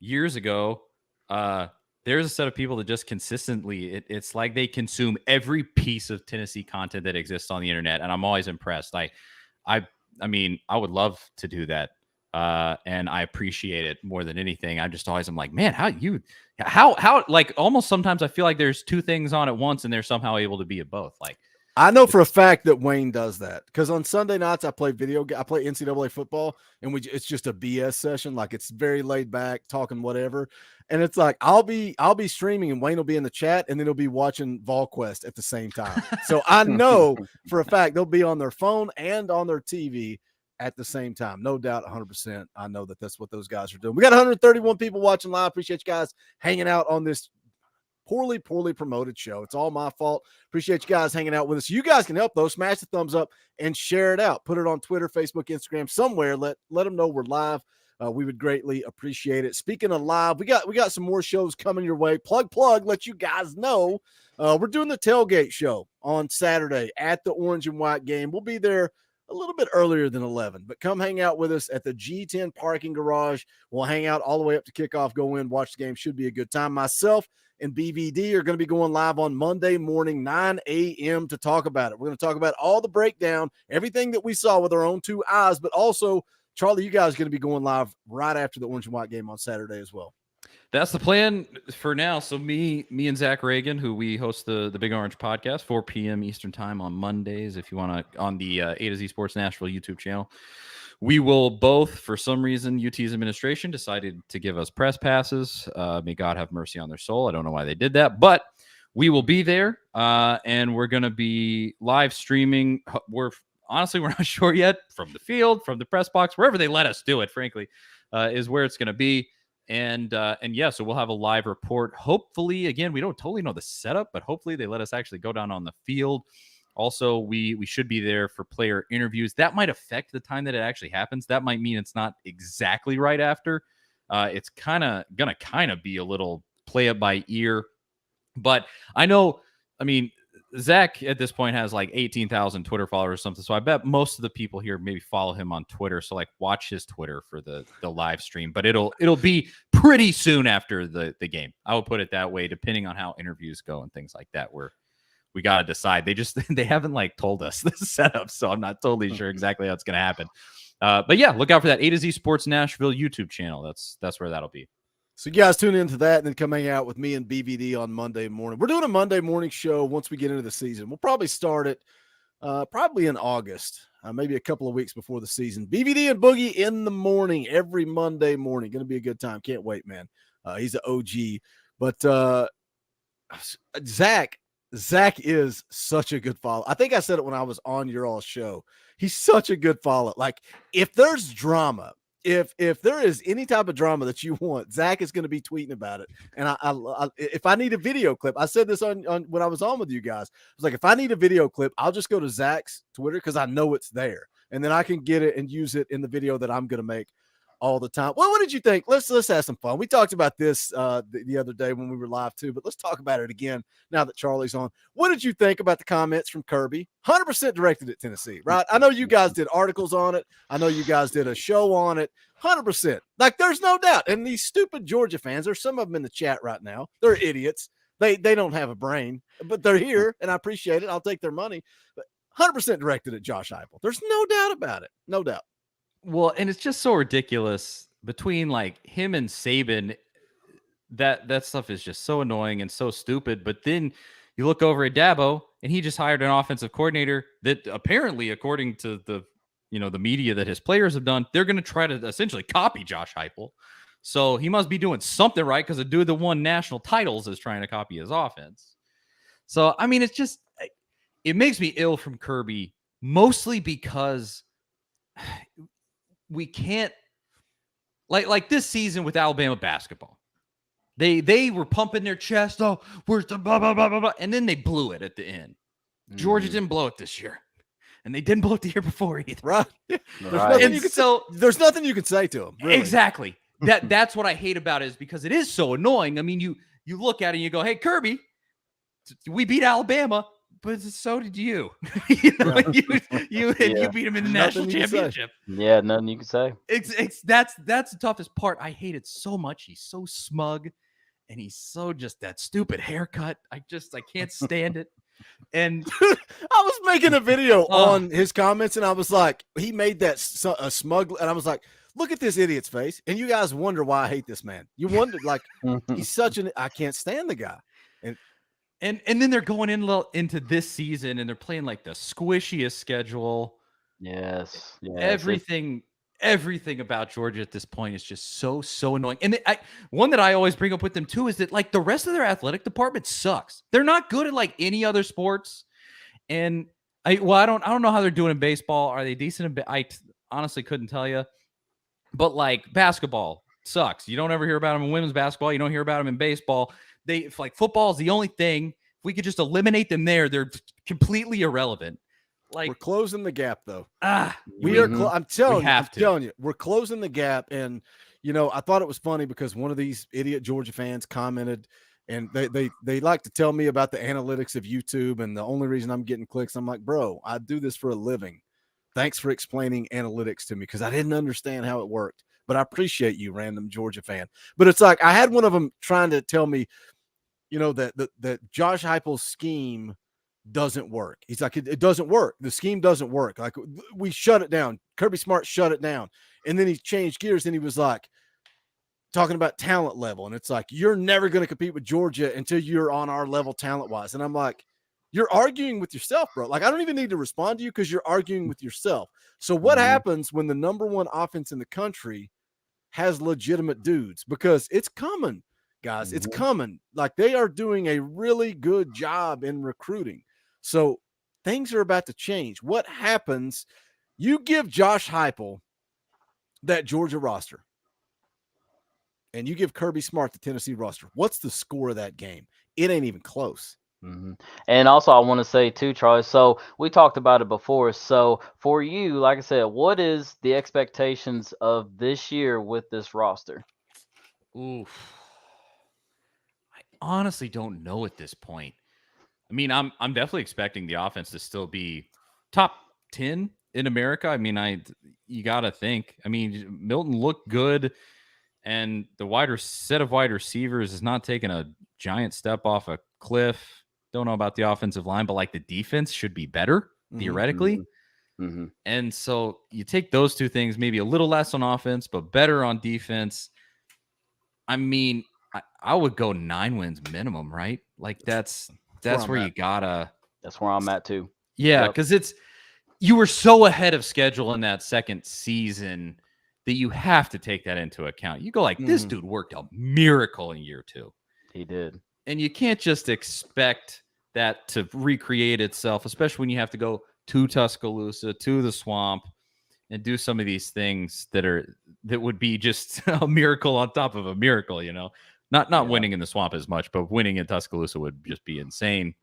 years ago. There's a set of people that just consistently, it's like they consume every piece of Tennessee content that exists on the internet, and I'm always impressed. I mean, I would love to do that. And I appreciate it more than anything. I'm like, man, how like almost sometimes I feel like there's two things on at once and they're somehow able to be at both. Like, I know for a fact that Wayne does that because on Sunday nights I play NCAA football, and it's just a BS session. Like, it's very laid back, talking whatever. And it's like I'll be streaming and Wayne will be in the chat, and then he'll be watching VolQuest at the same time. So I know for a fact they'll be on their phone and on their TV at the same time. No doubt, 100%. I know that's what those guys are doing. We got 131 people watching live. Appreciate you guys hanging out on this poorly promoted show. It's all my fault. Appreciate you guys hanging out with us. You guys can help though. Smash the thumbs up and share it out. Put it on Twitter, Facebook, Instagram, somewhere. Let them know we're live. We would greatly appreciate it. Speaking of live, we got some more shows coming your way. Plug, let you guys know. We're doing the tailgate show on Saturday at the Orange and White game. We'll be there a little bit earlier than 11, but come hang out with us at the G10 parking garage. We'll hang out all the way up to kickoff, go in, watch the game. Should be a good time. Myself and BVD are going to be going live on Monday morning, 9 a.m. to talk about it. We're going to talk about all the breakdown, everything that we saw with our own two eyes, but also, Charlie, you guys are going to be going live right after the Orange and White game on Saturday as well. That's the plan for now. So me and Zach Reagan, who we host the Big Orange podcast, 4 p.m. Eastern time on Mondays, if you want to, on the AtoZ Sports Nashville YouTube channel. We will both, for some reason, UT's administration decided to give us press passes. May God have mercy on their soul. I don't know why they did that, but we will be there, and we're going to be live streaming. We're not sure yet, from the field, from the press box, wherever they let us do it, frankly, is where it's going to be. And yeah, so we'll have a live report. Hopefully, again, we don't totally know the setup, but hopefully they let us actually go down on the field. Also, we should be there for player interviews. That might affect the time that it actually happens. That might mean it's not exactly right after. It's gonna be a little play it by ear. But I know, I mean, Zach at this point has like 18,000 Twitter followers or something. So I bet most of the people here maybe follow him on Twitter. So like watch his Twitter for the live stream, but it'll be pretty soon after the game. I will put it that way, depending on how interviews go and things like that, where we got to decide. They haven't like told us the setup. So I'm not totally sure exactly how it's going to happen. But yeah, look out for that AtoZ Sports Nashville YouTube channel. That's where that'll be. So you guys tune into that and then come hang out with me and BVD on Monday morning. We're doing a Monday morning show once we get into the season. We'll probably start it probably in August, maybe a couple of weeks before the season. BVD and Boogie in the morning, every Monday morning. Going to be a good time. Can't wait, man. He's an OG. But Zach is such a good follow. I think I said it when I was on your all show. He's such a good follow. Like, if there's drama, if there is any type of drama that you want, Zach is going to be tweeting about it. And I if I need a video clip, I said this on when I was on with you guys. I was like, if I need a video clip, I'll just go to Zach's Twitter because I know it's there, and then I can get it and use it in the video that I'm going to make all the time. Well, what did you think? Let's have some fun. We talked about this the other day when we were live too, but let's talk about it again now that Charlie's on. What did you think about the comments from Kirby? 100% directed at Tennessee, right? I know you guys did articles on it. I know you guys did a show on it. 100%. Like, there's no doubt. And these stupid Georgia fans, there's some of them in the chat right now. They're idiots. They don't have a brain, but they're here, and I appreciate it. I'll take their money. But 100% directed at Josh Heupel. There's no doubt about it. No doubt. Well, and it's just so ridiculous between like him and Saban. That stuff is just so annoying and so stupid. But then you look over at Dabo, and he just hired an offensive coordinator that apparently, according to the the media that his players have done, they're going to try to essentially copy Josh Heupel. So he must be doing something right because the dude that won national titles is trying to copy his offense. So, I mean, it makes me ill from Kirby, mostly because we can't, like this season with Alabama basketball. They were pumping their chest. Oh, where's the blah, blah, blah, blah, blah. And then they blew it at the end. Georgia didn't blow it this year. And they didn't blow it the year before either. Right. There's nothing you can say to them. Really. Exactly. That's what I hate about it, is because it is so annoying. I mean, you look at it and you go, hey, Kirby, we beat Alabama, but so did you. You beat him in the national championship. Yeah, nothing you can say. That's the toughest part. I hate it so much. He's so smug, and he's so just that stupid haircut. I can't stand it. And I was making a video on his comments, and I was like, he made that a smug, and I was like, look at this idiot's face. And you guys wonder why I hate this man. You wonder, like, he's such I can't stand the guy. And then they're going into this season, and they're playing like the squishiest schedule. Yes. Everything about Georgia at this point is just so annoying. And one that I always bring up with them too is that, like, the rest of their athletic department sucks. They're not good at like any other sports. And I don't know how they're doing in baseball. Are they decent? I honestly couldn't tell you. But like basketball sucks. You don't ever hear about them in women's basketball. You don't hear about them in baseball. Football is the only thing. If we could just eliminate them there, they're completely irrelevant. Like, we're closing the gap, though. I'm telling you, we're closing the gap. And I thought it was funny because one of these idiot Georgia fans commented, and they like to tell me about the analytics of YouTube, and the only reason I'm getting clicks, I'm like, bro, I do this for a living. Thanks for explaining analytics to me, because I didn't understand how it worked. But I appreciate you, random Georgia fan. But it's like I had one of them trying to tell me, that Josh Heupel's scheme doesn't work. He's like, it doesn't work. The scheme doesn't work. Like, we shut it down. Kirby Smart shut it down. And then he changed gears, and he was like talking about talent level. And it's like, you're never going to compete with Georgia until you're on our level talent-wise. And I'm like, you're arguing with yourself, bro. Like, I don't even need to respond to you because you're arguing with yourself. So what happens when the number one offense in the country has legitimate dudes? Because it's coming, guys. It's coming. Like, they are doing a really good job in recruiting. So things are about to change. What happens? You give Josh Heupel that Georgia roster, and you give Kirby Smart the Tennessee roster. What's the score of that game? It ain't even close. And also, I want to say too, Charlie, so we talked about it before. So for you, like I said, what is the expectations of this year with this roster? Oof. I honestly don't know at this point. I mean, I'm definitely expecting the offense to still be top 10 in America. I mean, you got to think. I mean, Milton looked good, and the set of wide receivers is not taking a giant step off a cliff. Don't know about the offensive line, but like the defense should be better theoretically. And so you take those two things, maybe a little less on offense, but better on defense. I mean, I would go 9 wins minimum, right? Like that's where you gotta. That's where I'm at too. Yeah, because you were so ahead of schedule in that second season that you have to take that into account. You go like, this dude worked a miracle in year 2. He did. And you can't just expect that to recreate itself, especially when you have to go to Tuscaloosa, to the swamp, and do some of these things that would be just a miracle on top of a miracle, Not winning in the swamp as much, but winning in Tuscaloosa would just be insane.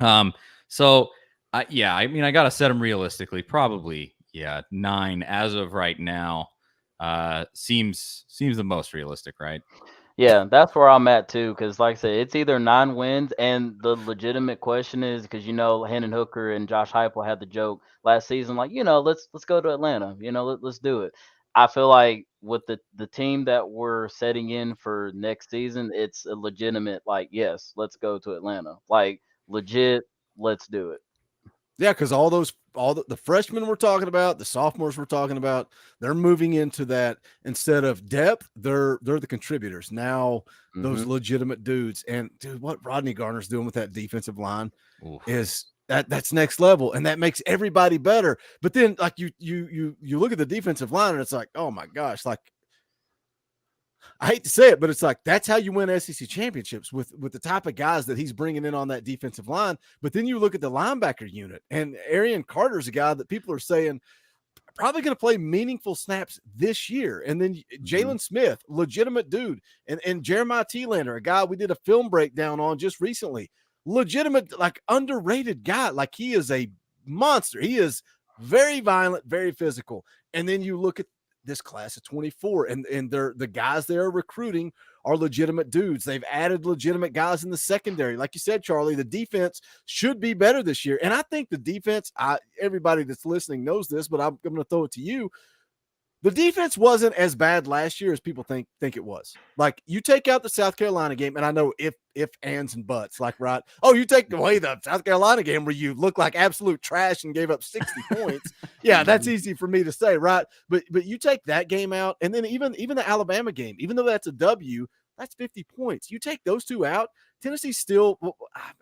So I mean, I got to set them realistically. Probably, 9 as of right now. Seems the most realistic, right? Yeah, that's where I'm at too. Because like I said, it's either 9 wins, and the legitimate question is because Hendon Hooker and Josh Heupel had the joke last season, like let's go to Atlanta. Let's do it. I feel like with the team that we're setting in for next season, it's a legitimate like, yes, let's go to Atlanta. Like legit, let's do it. Yeah, because all the freshmen we're talking about, the sophomores we're talking about, they're moving into that. Instead of depth, they're the contributors now. Those legitimate dudes. And dude, what Rodney Garner's doing with that defensive line is that's next level, and that makes everybody better. But then, like you look at the defensive line, and it's like, oh my gosh, like I hate to say it, but it's like that's how you win SEC championships with the type of guys that he's bringing in on that defensive line. But then you look at the linebacker unit, and Arian Carter's a guy that people are saying probably going to play meaningful snaps this year. And then Jalen Smith, legitimate dude, and Jeremiah Telander, a guy we did a film breakdown on just recently, legitimate, like underrated guy. Like he is a monster. He is very violent, very physical. And then you look at this class of 24, and the guys they're recruiting are legitimate dudes. They've added legitimate guys in the secondary. Like you said, Charlie, the defense should be better this year. And I think the defense, everybody that's listening knows this, but I'm going to throw it to you. The defense wasn't as bad last year as people think it was. Like you take out the South Carolina game, and I know if ands and buts, like, right. Oh, you take away the South Carolina game where you look like absolute trash and gave up 60 points. Yeah, that's easy for me to say, right? But you take that game out, and then even the Alabama game, even though that's a W, that's 50 points. You take those two out, Tennessee's still,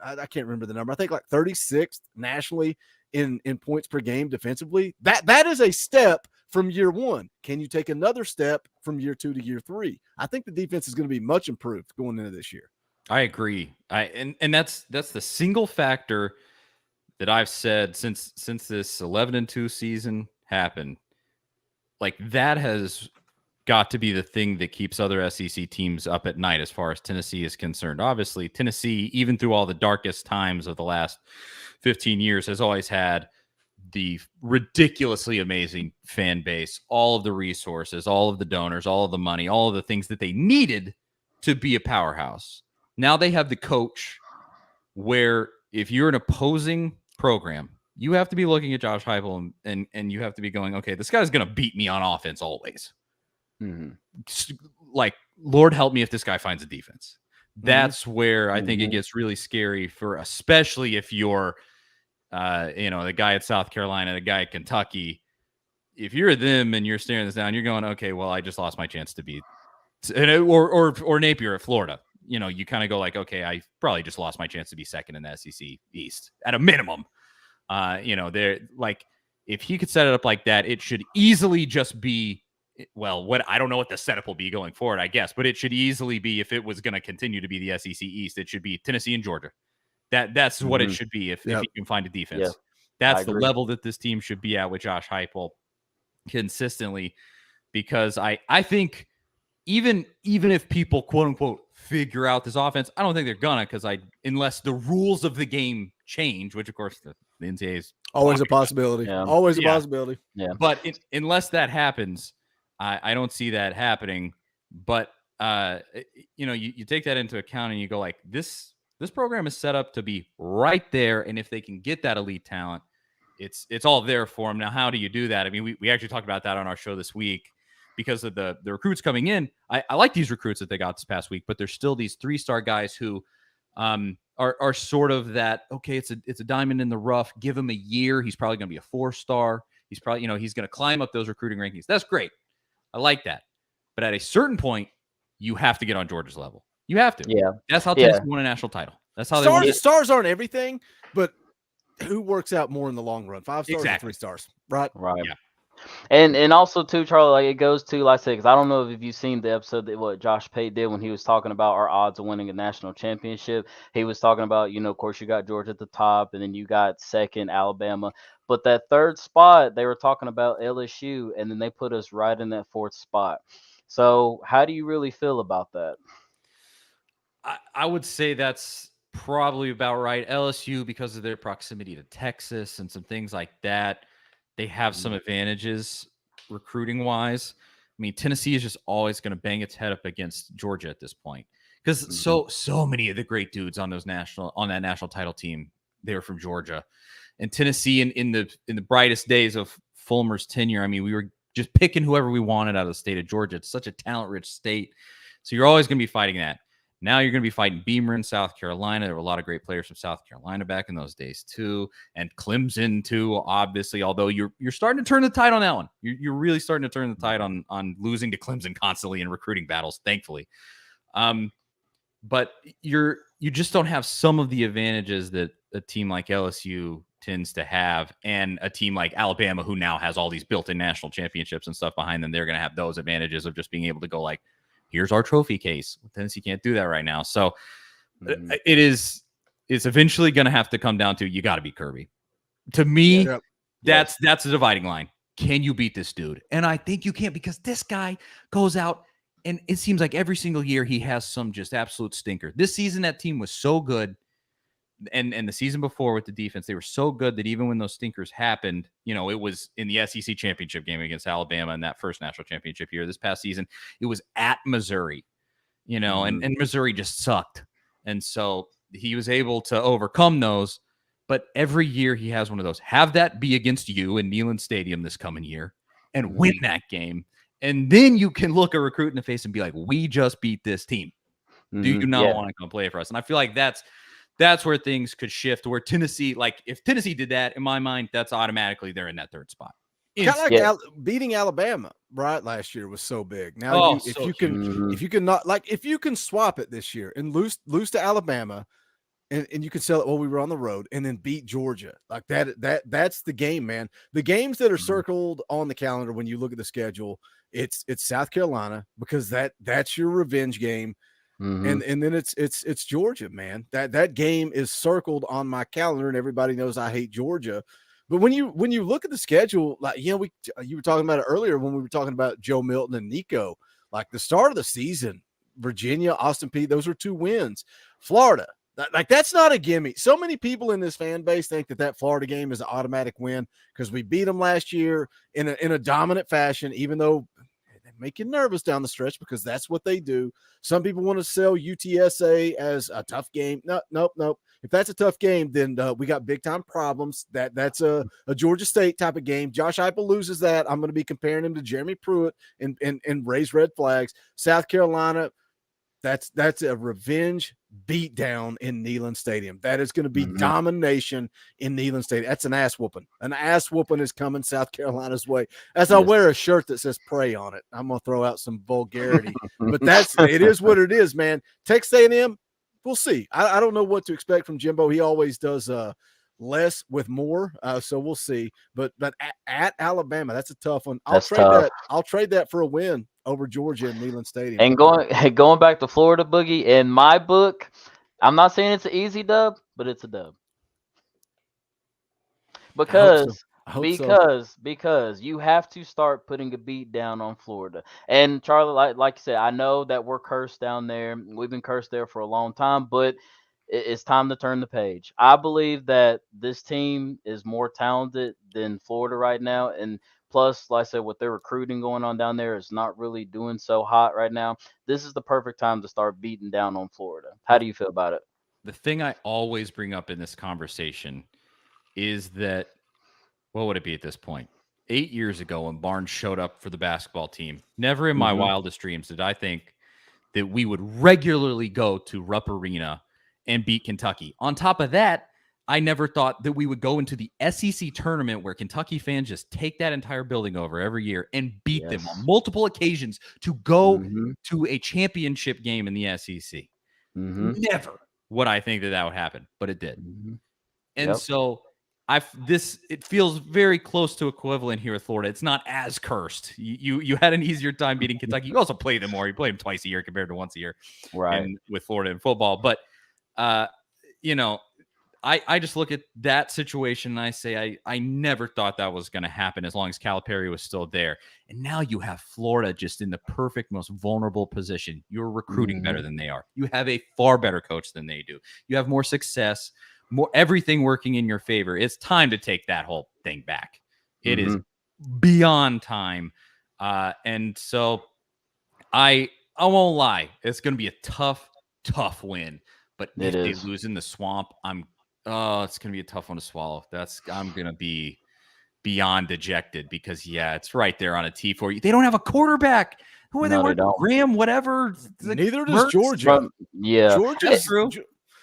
I can't remember the number. I think like 36th nationally in points per game defensively. That is a step from year one. Can you take another step from year 2 to year 3? I think the defense is going to be much improved going into this year. I agree. And that's the single factor that I've said since this 11-2 season happened. Like that has got to be the thing that keeps other SEC teams up at night as far as Tennessee is concerned. Obviously, Tennessee, even through all the darkest times of the last 15 years, has always had the ridiculously amazing fan base, all of the resources, all of the donors, all of the money, all of the things that they needed to be a powerhouse. Now they have the coach where if you're an opposing program, you have to be looking at Josh Heupel and you have to be going, okay, this guy's going to beat me on offense always. Like, Lord help me if this guy finds a defense. That's where I think it gets really scary for, especially if you're, the guy at South Carolina, the guy at Kentucky. If you're them and you're staring this down, you're going, okay, well, I just lost my chance to beat, or Napier at Florida. You kind of go like, okay, I probably just lost my chance to be second in the SEC East at a minimum. They're like, if he could set it up like that, it should easily just be, well, I don't know what the setup will be going forward, I guess, but it should easily be, if it was going to continue to be the SEC East, it should be Tennessee and Georgia. That's what it should be if you can find a defense. Yeah, that's the level that this team should be at with Josh Heupel consistently, because I think even if people quote unquote figure out this offense, I don't think they're gonna, unless the rules of the game change, which of course the NCAA is always a possibility. Yeah. Always a possibility. Yeah. But unless that happens, I don't see that happening. But you take that into account and you go like, this program is set up to be right there, and if they can get that elite talent, it's all there for them. Now, how do you do that? I mean, we actually talked about that on our show this week because of the recruits coming in. I like these recruits that they got this past week, but there's still these 3-star guys who are sort of that, okay, it's a diamond in the rough. Give him a year. He's probably going to be a 4-star. He's probably, he's going to climb up those recruiting rankings. That's great. I like that. But at a certain point, you have to get on Georgia's level. You have to. Yeah. That's how Tennessee won a national title. That's how stars aren't everything, but who works out more in the long run? 5 stars or 3 stars, right? Right. Yeah. And also too, Charlie, like it goes to, like I said, because I don't know if you've seen the episode that what Josh Pate did when he was talking about our odds of winning a national championship. He was talking about, of course, you got Georgia at the top, and then you got second Alabama, but that third spot they were talking about LSU, and then they put us right in that 4th spot. So how do you really feel about that? I would say that's probably about right. LSU, because of their proximity to Texas and some things like that, they have some advantages recruiting wise. I mean, Tennessee is just always going to bang its head up against Georgia at this point, because so many of the great dudes on that national title team, they were from Georgia. And Tennessee in the brightest days of Fulmer's tenure, I mean, we were just picking whoever we wanted out of the state of Georgia. It's such a talent-rich state. So you're always going to be fighting that. Now you're going to be fighting Beamer in South Carolina. There were a lot of great players from South Carolina back in those days too, and Clemson too, obviously. Although you're starting to turn the tide on that one. You're really starting to turn the tide on losing to Clemson constantly in recruiting battles, thankfully. But you just don't have some of the advantages that a team like LSU tends to have, and a team like Alabama, who now has all these built-in national championships and stuff behind them, they're going to have those advantages of just being able to go like, here's our trophy case. Tennessee can't do that right now. So it's eventually going to have to come down to, you got to beat Kirby. To me, that's the dividing line. Can you beat this dude? And I think you can, because this guy goes out and it seems like every single year he has some just absolute stinker. This season, that team was so good. And the season before with the defense, they were so good that even when those stinkers happened, you know, it was in the SEC championship game against Alabama in that first national championship year. This past season, it was at Missouri, you know, and Missouri just sucked. And so he was able to overcome those. But every year he has one of those. Have that be against you in Neyland Stadium this coming year and win that game. And then you can look a recruit in the face and be like, we just beat this team. Do you not want to come play for us? And I feel like that's where things could shift, where Tennessee, like if Tennessee did that, in my mind, that's automatically they're in that third spot. Kind of like beating Alabama, right? Last year was so big. Now, if you can swap it this year and lose to Alabama, and you can sell it while we were on the road, and then beat Georgia like that's the game, man. The games that are circled on the calendar when you look at the schedule, it's South Carolina, because that's your revenge game. And then it's Georgia, man. That game is circled on my calendar, and everybody knows I hate Georgia. But when you look at the schedule, like, you know, you were talking about it earlier when we were talking about Joe Milton and Nico, like the start of the season, Virginia, Austin Peay, those are 2 wins. Florida, like that's not a gimme. So many people in this fan base think that Florida game is an automatic win because we beat them last year in a dominant fashion, even though make you nervous down the stretch, because that's what they do. Some people want to sell UTSA as a tough game. Nope. If that's a tough game, then we got big time problems. That's a Georgia State type of game. Josh Heupel loses that, I'm going to be comparing him to Jeremy Pruitt and raise red flags. South Carolina, that's a revenge beatdown in Neyland Stadium. That is going to be domination in Neyland Stadium. That's an ass whooping. An ass whooping is coming South Carolina's way. As I wear a shirt that says "Pray" on it, I'm going to throw out some vulgarity, but it is what it is, man. Texas A&M, we'll see. I don't know what to expect from Jimbo. He always does less with more, so we'll see. But at Alabama, that's a tough one. I'll trade that for a win over Georgia in Neyland Stadium. And going back to Florida, Boogie, in my book, I'm not saying it's an easy dub, but it's a dub. Because you have to start putting a beat down on Florida. And Charlie, like you said, I know that we're cursed down there. We've been cursed there for a long time, but it's time to turn the page. I believe that this team is more talented than Florida right now. And plus, like I said, with their recruiting going on down there, it's not really doing so hot right now. This is the perfect time to start beating down on Florida. How do you feel about it? The thing I always bring up in this conversation is that, what would it be at this point? 8 years ago when Barnes showed up for the basketball team, never in my wildest dreams did I think that we would regularly go to Rupp Arena and beat Kentucky. On top of that, I never thought that we would go into the SEC tournament where Kentucky fans just take that entire building over every year and beat them on multiple occasions to go to a championship game in the SEC. Never would I think that would happen, but it did. And so it feels very close to equivalent here with Florida. It's not as cursed. You had an easier time beating Kentucky. You also played them more. You played them twice a year compared to once a year, right? With Florida in football, but you know, I just look at that situation and I say I never thought that was going to happen as long as Calipari was still there. And now you have Florida just in the perfect, most vulnerable position. You're recruiting better than they are. You have a far better coach than they do. You have more success, more everything working in your favor. It's time to take that whole thing back. It is beyond time. And so I won't lie. It's going to be a tough win. But if they lose in the swamp, it's going to be a tough one to swallow. I'm going to be beyond dejected because, it's right there on a tee for you. They don't have a quarterback. Who are they? Graham, whatever. Neither does Georgia. Yeah. Georgia's true.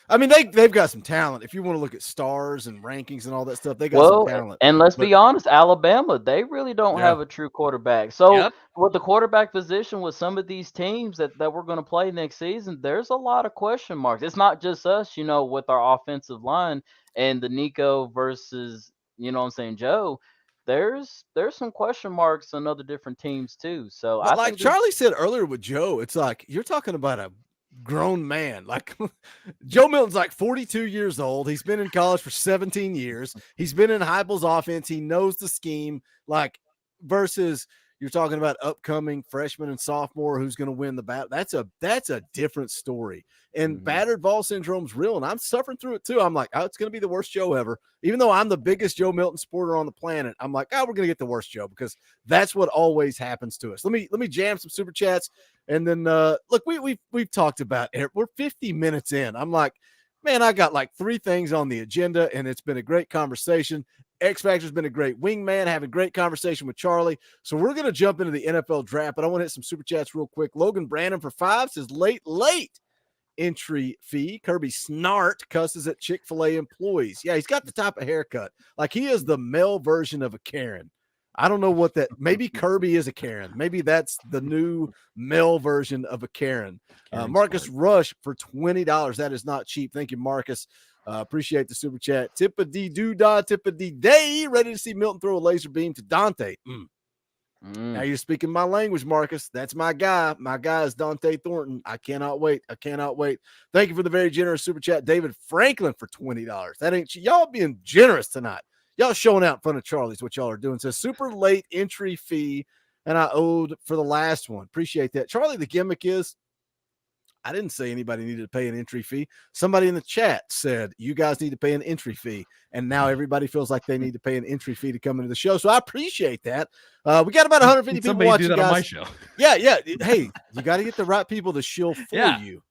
I mean, they've got some talent. If you want to look at stars and rankings and all that stuff, they got some talent. And let's be honest, Alabama, they really don't have a true quarterback. So with the quarterback position with some of these teams that we're going to play next season, there's a lot of question marks. It's not just us, with our offensive line and the Nico versus, Joe. There's some question marks on other different teams too. So But I like think Charlie said earlier with Joe, it's like you're talking about a grown man. Like Joe Milton's like 42 years old. He's been in college for 17 years. He's been in Heupel's offense. He knows the scheme. Like versus you're talking about upcoming freshman and sophomore who's going to win the battle. That's a different story. And battered ball syndrome's real, and I'm suffering through it too. I'm like, oh, it's going to be the worst Joe ever. Even though I'm the biggest Joe Milton supporter on the planet, I'm like, oh, we're going to get the worst Joe because that's what always happens to us. Let me jam some super chats, and then look, we've talked about it. We're 50 minutes in. I'm like, man, I got like 3 things on the agenda, and it's been a great conversation. X Factor's been a great wingman, having great conversation with Charlie. So we're going to jump into the NFL draft, but I want to hit some super chats real quick. Logan Brandon for 5 says late entry fee. Kirby Snart cusses at Chick-fil-A employees. Yeah, he's got the type of haircut. Like he is the male version of a Karen. I don't know what that, maybe Kirby is a Karen. Maybe that's the new male version of a Karen. Marcus Rush for $20. That is not cheap. Thank you, Marcus. Appreciate the super chat. Tip-a-dee-doo-dah, tip-a-dee-day. Ready to see Milton throw a laser beam to Dante. Now you're speaking my language, Marcus. That's my guy. My guy is Dante Thornton. I cannot wait. Thank you for the very generous super chat. David Franklin for $20. That ain't y'all being generous tonight. Y'all showing out in front of Charlie's what y'all are doing. Says super late entry fee, and I owed for the last one. Appreciate that. Charlie, the gimmick is I didn't say anybody needed to pay an entry fee. Somebody in the chat said you guys need to pay an entry fee, and now everybody feels like they need to pay an entry fee to come into the show. So I appreciate that. We got about 150 people watching. Do that guys. on my show. Yeah. Hey, you got to get the right people to shill for you.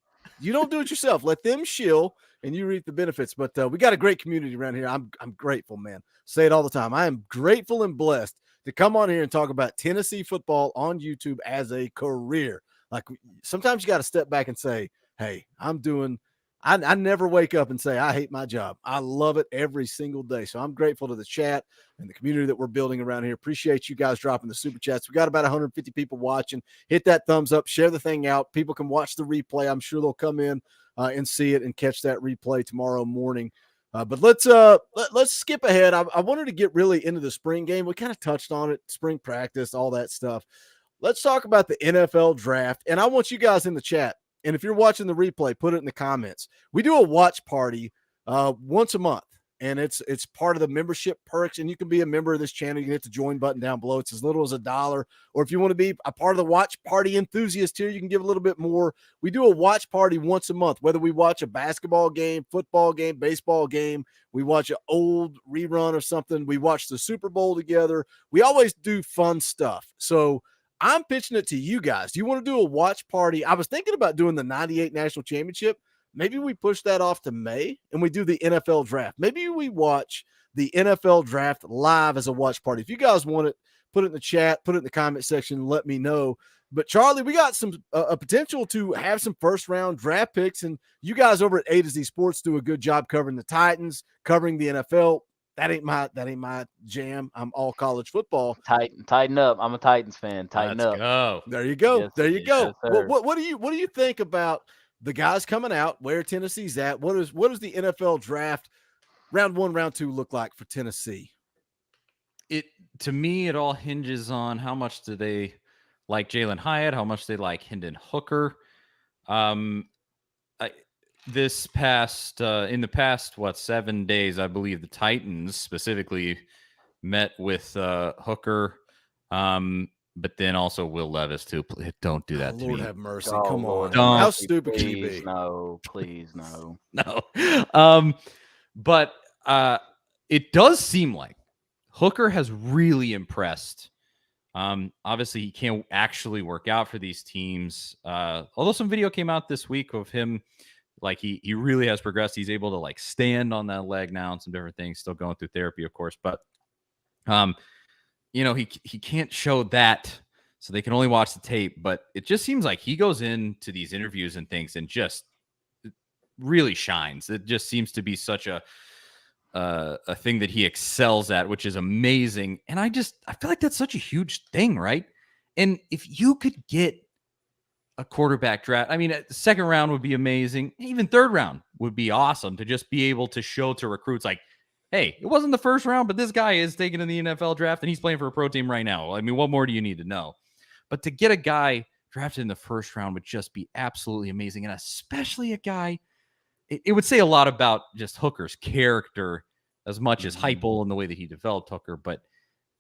You don't do it yourself. Let them shill, and you reap the benefits. But we got a great community around here. I'm grateful, man. Say it all the time. I am grateful and blessed to come on here and talk about Tennessee football on YouTube as a career. Like sometimes you got to step back and say, hey, I never wake up and say, I hate my job. I love it every single day. So I'm grateful to the chat and the community that we're building around here. Appreciate you guys dropping the super chats. We got about 150 people watching. Hit that thumbs up, share the thing out. People can watch the replay. I'm sure they'll come in and see it and catch that replay tomorrow morning. But let's skip ahead. I wanted to get really into the spring game. We kind of touched on it, spring practice, all that stuff. Let's talk about the NFL draft. And I want you guys in the chat. And if you're watching the replay, put it in the comments. We do a watch party once a month. And it's part of the membership perks. And you can be a member of this channel. You can hit the join button down below. It's as little as $1. Or if you want to be a part of the watch party enthusiast here, you can give a little bit more. We do a watch party once a month, whether we watch a basketball game, football game, baseball game. We watch an old rerun or something. We watch the Super Bowl together. We always do fun stuff. So I'm pitching it to you guys. Do you want to do a watch party? I was thinking about doing the 98 National Championship. Maybe we push that off to May and we do the NFL draft. Maybe we watch the NFL draft live as a watch party. If you guys want it, put it in the chat, put it in the comment section, and let me know. But Charlie, we got some a potential to have some first round draft picks, and you guys over at AtoZ Sports do a good job covering the Titans, covering the NFL. That ain't my jam. I'm all college football. Tighten up. I'm a Titans fan. Tighten up. Go. There you go. Yes, there you go. yes, What do you think about the guys coming out, where Tennessee's at? What does the NFL draft round 1, round 2 look like for Tennessee? To me, it all hinges on how much do they like Jalen Hyatt, how much they like Hendon Hooker. In the past 7 days, I believe the Titans specifically met with Hooker, but then also Will Levis too. Don't do that to me. Lord have mercy. Come on. Don't. How stupid can you be? No, please, no. No. But it does seem like Hooker has really impressed. Obviously, he can't actually work out for these teams. Although some video came out this week of him, like he really has progressed. He's able to like stand on that leg now and some different things. Still going through therapy, of course, but he can't show that, so they can only watch the tape. But it just seems like he goes into these interviews and things and just really shines. It just seems to be such a thing that he excels at, which is amazing. And I feel like that's such a huge thing, right? And if you could get a quarterback draft, I mean, the second round would be amazing. Even third round would be awesome to just be able to show to recruits like, hey, it wasn't the first round, but this guy is taken in the NFL draft and he's playing for a pro team right now. I mean, what more do you need to know? But to get a guy drafted in the first round would just be absolutely amazing. And especially a guy, it would say a lot about just Hooker's character as much as Heupel and the way that he developed Hooker. But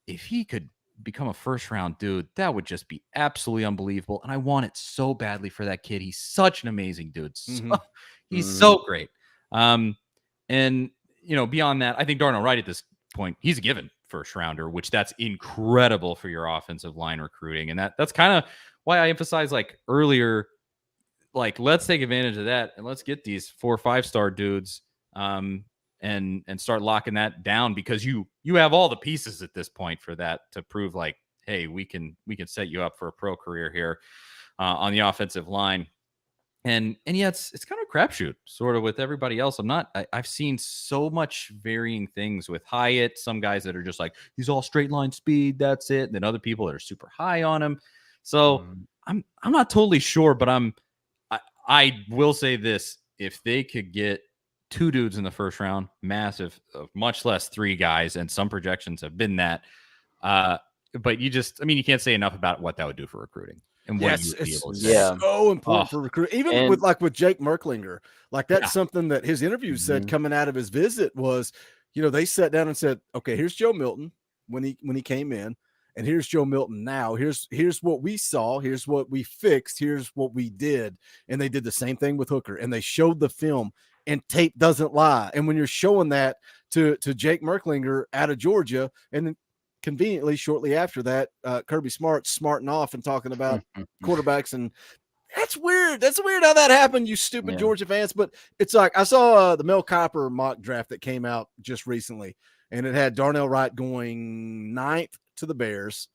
if he could become a first round dude, that would just be absolutely unbelievable. And I want it so badly for that kid. He's such an amazing dude. He's so great. And, beyond that, I think Darnell Wright at this point, he's a given first rounder, which that's incredible for your offensive line recruiting. And that's kind of why I emphasized like earlier, like, let's take advantage of that and let's get these 4 or 5-star dudes and start locking that down, because you have all the pieces at this point for that to prove like, hey, we can set you up for a pro career here on the offensive line. And yeah, it's kind of a crapshoot sort of with everybody else. I've seen so much varying things with Hyatt. Some guys that are just like, he's all straight line speed, that's it. And then other people that are super high on him. So I'm not totally sure, but I will say this: if they could get 2 dudes in the first round, massive, much less 3 guys, and some projections have been that. But you can't say enough about what that would do for recruiting and what you would be able to do. It's so important for recruiting. Even with Jake Merklinger, like that's something that his interview said coming out of his visit was, they sat down and said, okay, here's Joe Milton when he came in. And here's Joe Milton now. Here's what we saw. Here's what we fixed. Here's what we did. And they did the same thing with Hooker. And they showed the film, and tape doesn't lie. And when you're showing that to Jake Merklinger out of Georgia, and then conveniently shortly after that, Kirby Smart's smarting off and talking about quarterbacks, and that's weird. That's weird how that happened, you stupid Georgia fans. But it's like, I saw the Mel Kiper mock draft that came out just recently, and it had Darnell Wright going 9th to the Bears,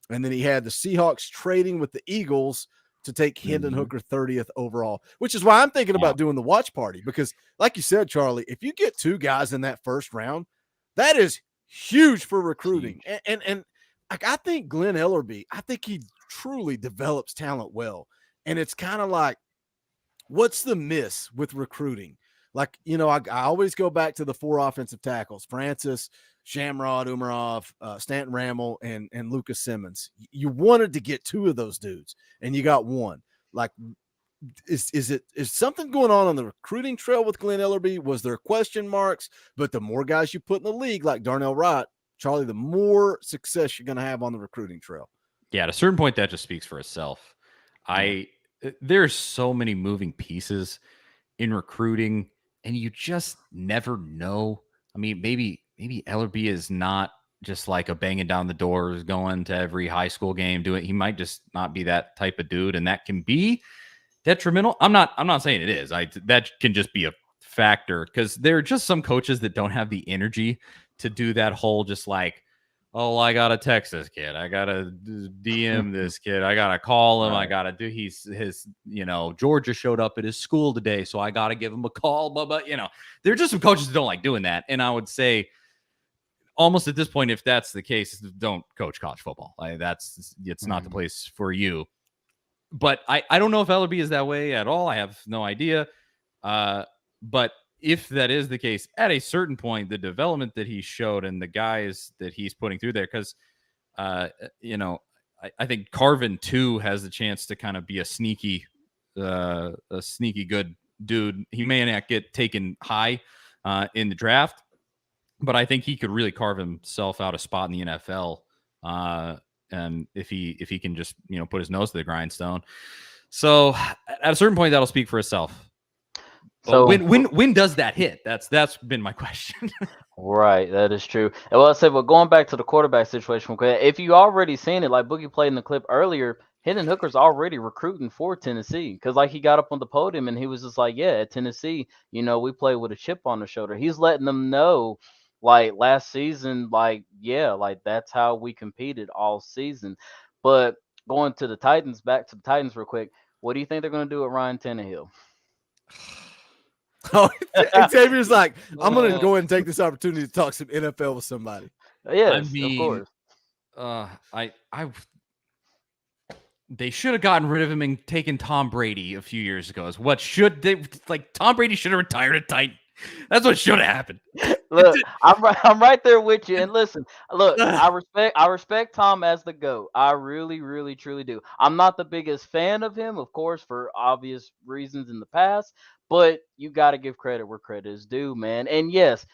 and then he had the Seahawks trading with the Eagles to take Hendon Hooker 30th overall, which is why I'm thinking about doing the watch party, because like you said, Charlie, if you get 2 guys in that first round, that is huge for recruiting. And I think Glenn Ellerbe, I think he truly develops talent well. And it's kind of like, what's the miss with recruiting? Like, I always go back to the 4 offensive tackles: Francis, Shamrod, Umarov, Stanton Ramel, and Lucas Simmons. You wanted to get 2 of those dudes, and you got 1. Like, is something going on the recruiting trail with Glenn Ellerbe? Was there question marks? But the more guys you put in the league, like Darnell Wright, Charlie, the more success you're going to have on the recruiting trail. Yeah, at a certain point, that just speaks for itself. There's so many moving pieces in recruiting, and you just never know. I mean, maybe Ellerbe is not just like a banging down the doors, going to every high school game, doing. He might just not be that type of dude, and that can be detrimental. I'm not saying it is. That can just be a factor, because there are just some coaches that don't have the energy to do that whole just like, oh, I gotta text this kid, I gotta DM this kid, I gotta call him, I gotta do his Georgia showed up at his school today, so I gotta give him a call. But there are just some coaches that don't like doing that. And I would say almost at this point, if that's the case, don't coach college football. It's not the place for you. But I don't know if Ellerbe is that way at all. I have no idea. But if that is the case, at a certain point, the development that he showed and the guys that he's putting through there, because, I think Carvin too has the chance to kind of be a sneaky good dude. He may not get taken high in the draft, but I think he could really carve himself out a spot in the NFL. And if he can just put his nose to the grindstone. So at a certain point, that'll speak for itself. So when does that hit? That's been my question. Right, that is true. And well, I said, going back to the quarterback situation, if you already seen it, like Boogie played in the clip earlier, Hendon Hooker's already recruiting for Tennessee, because like he got up on the podium and he was just like, yeah, at Tennessee, we play with a chip on the shoulder. He's letting them know, like last season, like, yeah, like that's how we competed all season. But going to back to the Titans real quick, what do you think they're going to do with Ryan Tannehill? Oh, Xavier's like, I'm gonna go ahead and take this opportunity to talk some NFL with somebody. Yes, I mean, of course. They should have gotten rid of him and taken Tom Brady a few years ago. Is what should they like? Tom Brady should have retired at Titan. That's what should have happened. Look, I'm right there with you. And listen, look, I respect Tom as the GOAT. I really, really, truly do. I'm not the biggest fan of him, of course, for obvious reasons in the past. But you got to give credit where credit is due, man. And yes,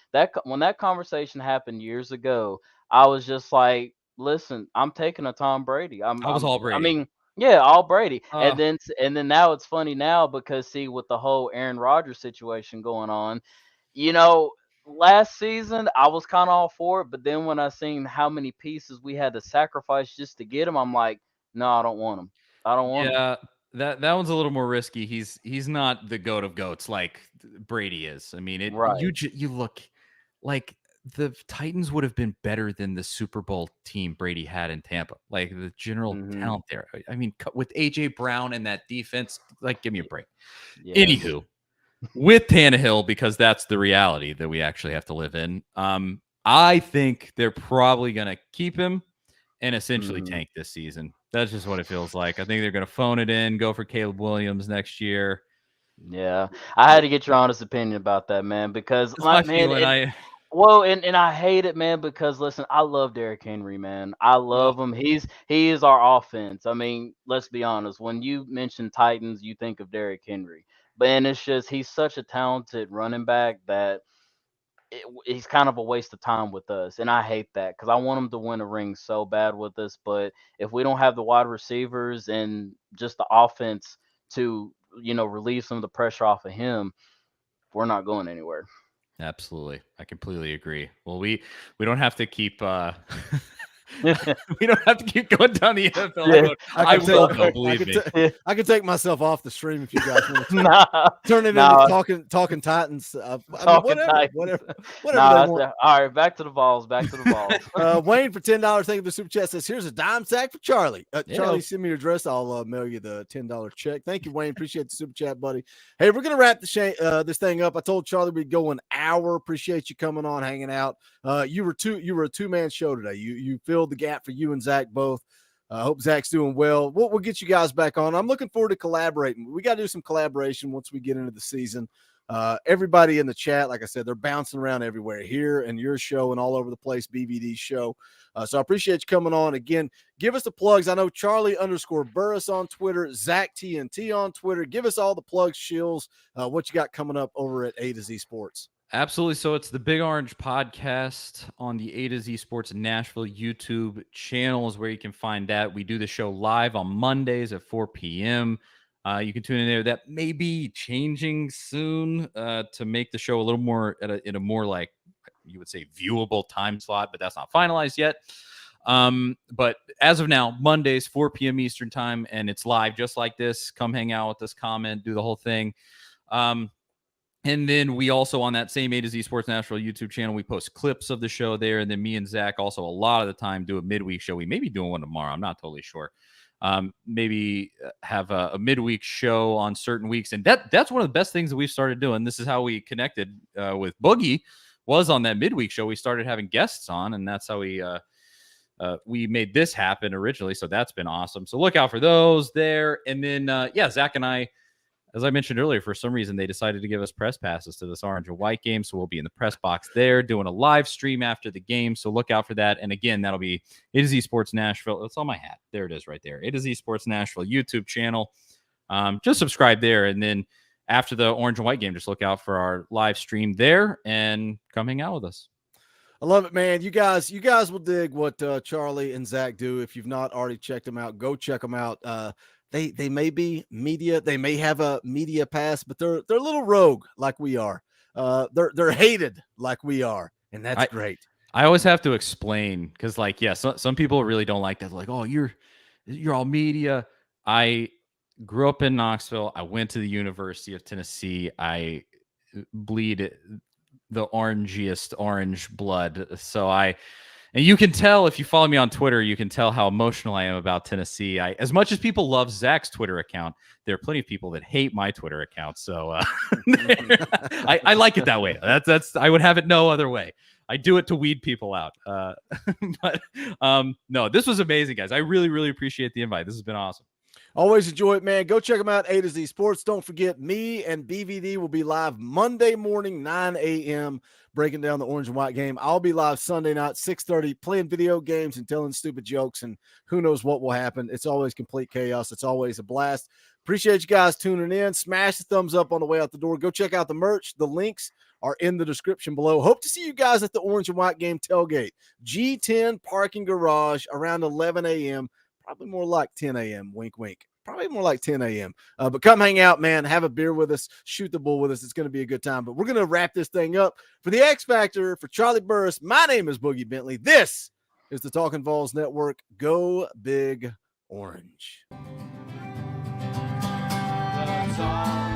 when that conversation happened years ago, I was just like, listen, I'm taking a Tom Brady. I was all Brady. I mean, yeah, all Brady. And then now it's funny now because see, with the whole Aaron Rodgers situation going on, last season I was kind of all for it, but then when I seen how many pieces we had to sacrifice just to get him, I'm like, no, I don't want him. I don't want him. Yeah, that one's a little more risky. He's not the goat of goats like Brady is. I mean, Right. you look like the Titans would have been better than the Super Bowl team Brady had in Tampa. Like the general talent there. I mean, with AJ Brown and that defense, like give me a break. Yeah. Anywho, with Tannehill, because that's the reality that we actually have to live in. I think they're probably going to keep him and essentially tank this season. That's just what it feels like. I think they're going to phone it in, go for Caleb Williams next year. Yeah, I had to get your honest opinion about that, man, because That's my man, feeling. and I hate it, man, because listen, I love Derrick Henry, man. I love him. He is our offense. I mean, let's be honest. When you mention Titans, you think of Derrick Henry, but it's just he's such a talented running back that he's kind of a waste of time with us, and I hate that because I want him to win a ring so bad with us. But if we don't have the wide receivers and just the offense to relieve some of the pressure off of him, we're not going anywhere. Absolutely. I completely agree. Well, we don't have to keep we don't have to keep going down the NFL road. I will though, believe me. I can take myself off the stream if you guys want to. Turn it into talking Titans. Whatever. They want. All right, back to the balls. Wayne for $10. Thank you for the super chat. Says here's a dime sack for Charlie. Charlie, send me your address. I'll mail you the $10 check. Thank you, Wayne. Appreciate the super chat, buddy. Hey, we're gonna wrap this thing up. I told Charlie we'd go an hour. Appreciate you coming on, hanging out. You were a 2-man show today. You filled the gap for you and Zach both. I hope Zach's doing well. We'll get you guys back on. I'm looking forward to collaborating. We got to do some collaboration once we get into the season. Everybody in the chat, like I said, they're bouncing around everywhere here and your show and all over the place, BVD show. So I appreciate you coming on. Again, give us the plugs. I know Charlie_Burris on Twitter, Zach TNT on Twitter. Give us all the plugs, Shills, what you got coming up over at AtoZ Sports. Absolutely. So it's the Big Orange Podcast on the AtoZ Sports Nashville YouTube channel is where you can find that. We do the show live on Mondays at 4 p.m. You can tune in there. That may be changing soon to make the show a little more in a more like you would say viewable time slot, but that's not finalized yet. But as of now, Mondays, 4 p.m. Eastern time, and it's live just like this. Come hang out with us, comment, do the whole thing. And then we also on that same AtoZ Sports Nashville YouTube channel, we post clips of the show there. And then me and Zach also a lot of the time do a midweek show. We may be doing one tomorrow. I'm not totally sure. Maybe have a midweek show on certain weeks. And that's one of the best things that we've started doing. This is how we connected with Boogie was on that midweek show. We started having guests on, and that's how we made this happen originally. So that's been awesome. So look out for those there. And then, Zach and I, as I mentioned earlier, for some reason, they decided to give us press passes to this orange and white game. So we'll be in the press box there doing a live stream after the game. So look out for that. And again, that'll be AtoZ Sports Nashville. It's on my hat. There it is right there. AtoZ Sports Nashville YouTube channel. Just subscribe there. And then after the orange and white game, just look out for our live stream there and come hang out with us. I love it, man. You guys will dig what Charlie and Zach do. If you've not already checked them out, go check them out. They may be media. They may have a media pass, but they're a little rogue like we are. They're hated like we are, and that's great. I always have to explain because, some people really don't like that. Like, oh, you're all media. I grew up in Knoxville. I went to the University of Tennessee. I bleed the orangiest orange blood. So And you can tell if you follow me on Twitter, you can tell how emotional I am about Tennessee. As much as people love Zach's Twitter account, there are plenty of people that hate my Twitter account. So I like it that way. That's I would have it no other way. I do it to weed people out. But no, this was amazing, guys. I really, really appreciate the invite. This has been awesome. Always enjoy it, man. Go check them out, AtoZ Sports. Don't forget, me and BVD will be live Monday morning, 9 a.m., breaking down the orange and white game. I'll be live Sunday night, 6:30, playing video games and telling stupid jokes, and who knows what will happen. It's always complete chaos. It's always a blast. Appreciate you guys tuning in. Smash the thumbs up on the way out the door. Go check out the merch. The links are in the description below. Hope to see you guys at the orange and white game tailgate. G10 parking garage around 11 a.m., probably more like 10 a.m. Wink, wink. Probably more like 10 a.m. But come hang out, man. Have a beer with us. Shoot the bull with us. It's going to be a good time. But we're going to wrap this thing up. For the X Factor, for Charlie Burris, my name is Boogie Bentley. This is the Talkin VAWLS Network. Go Big Orange. That's all.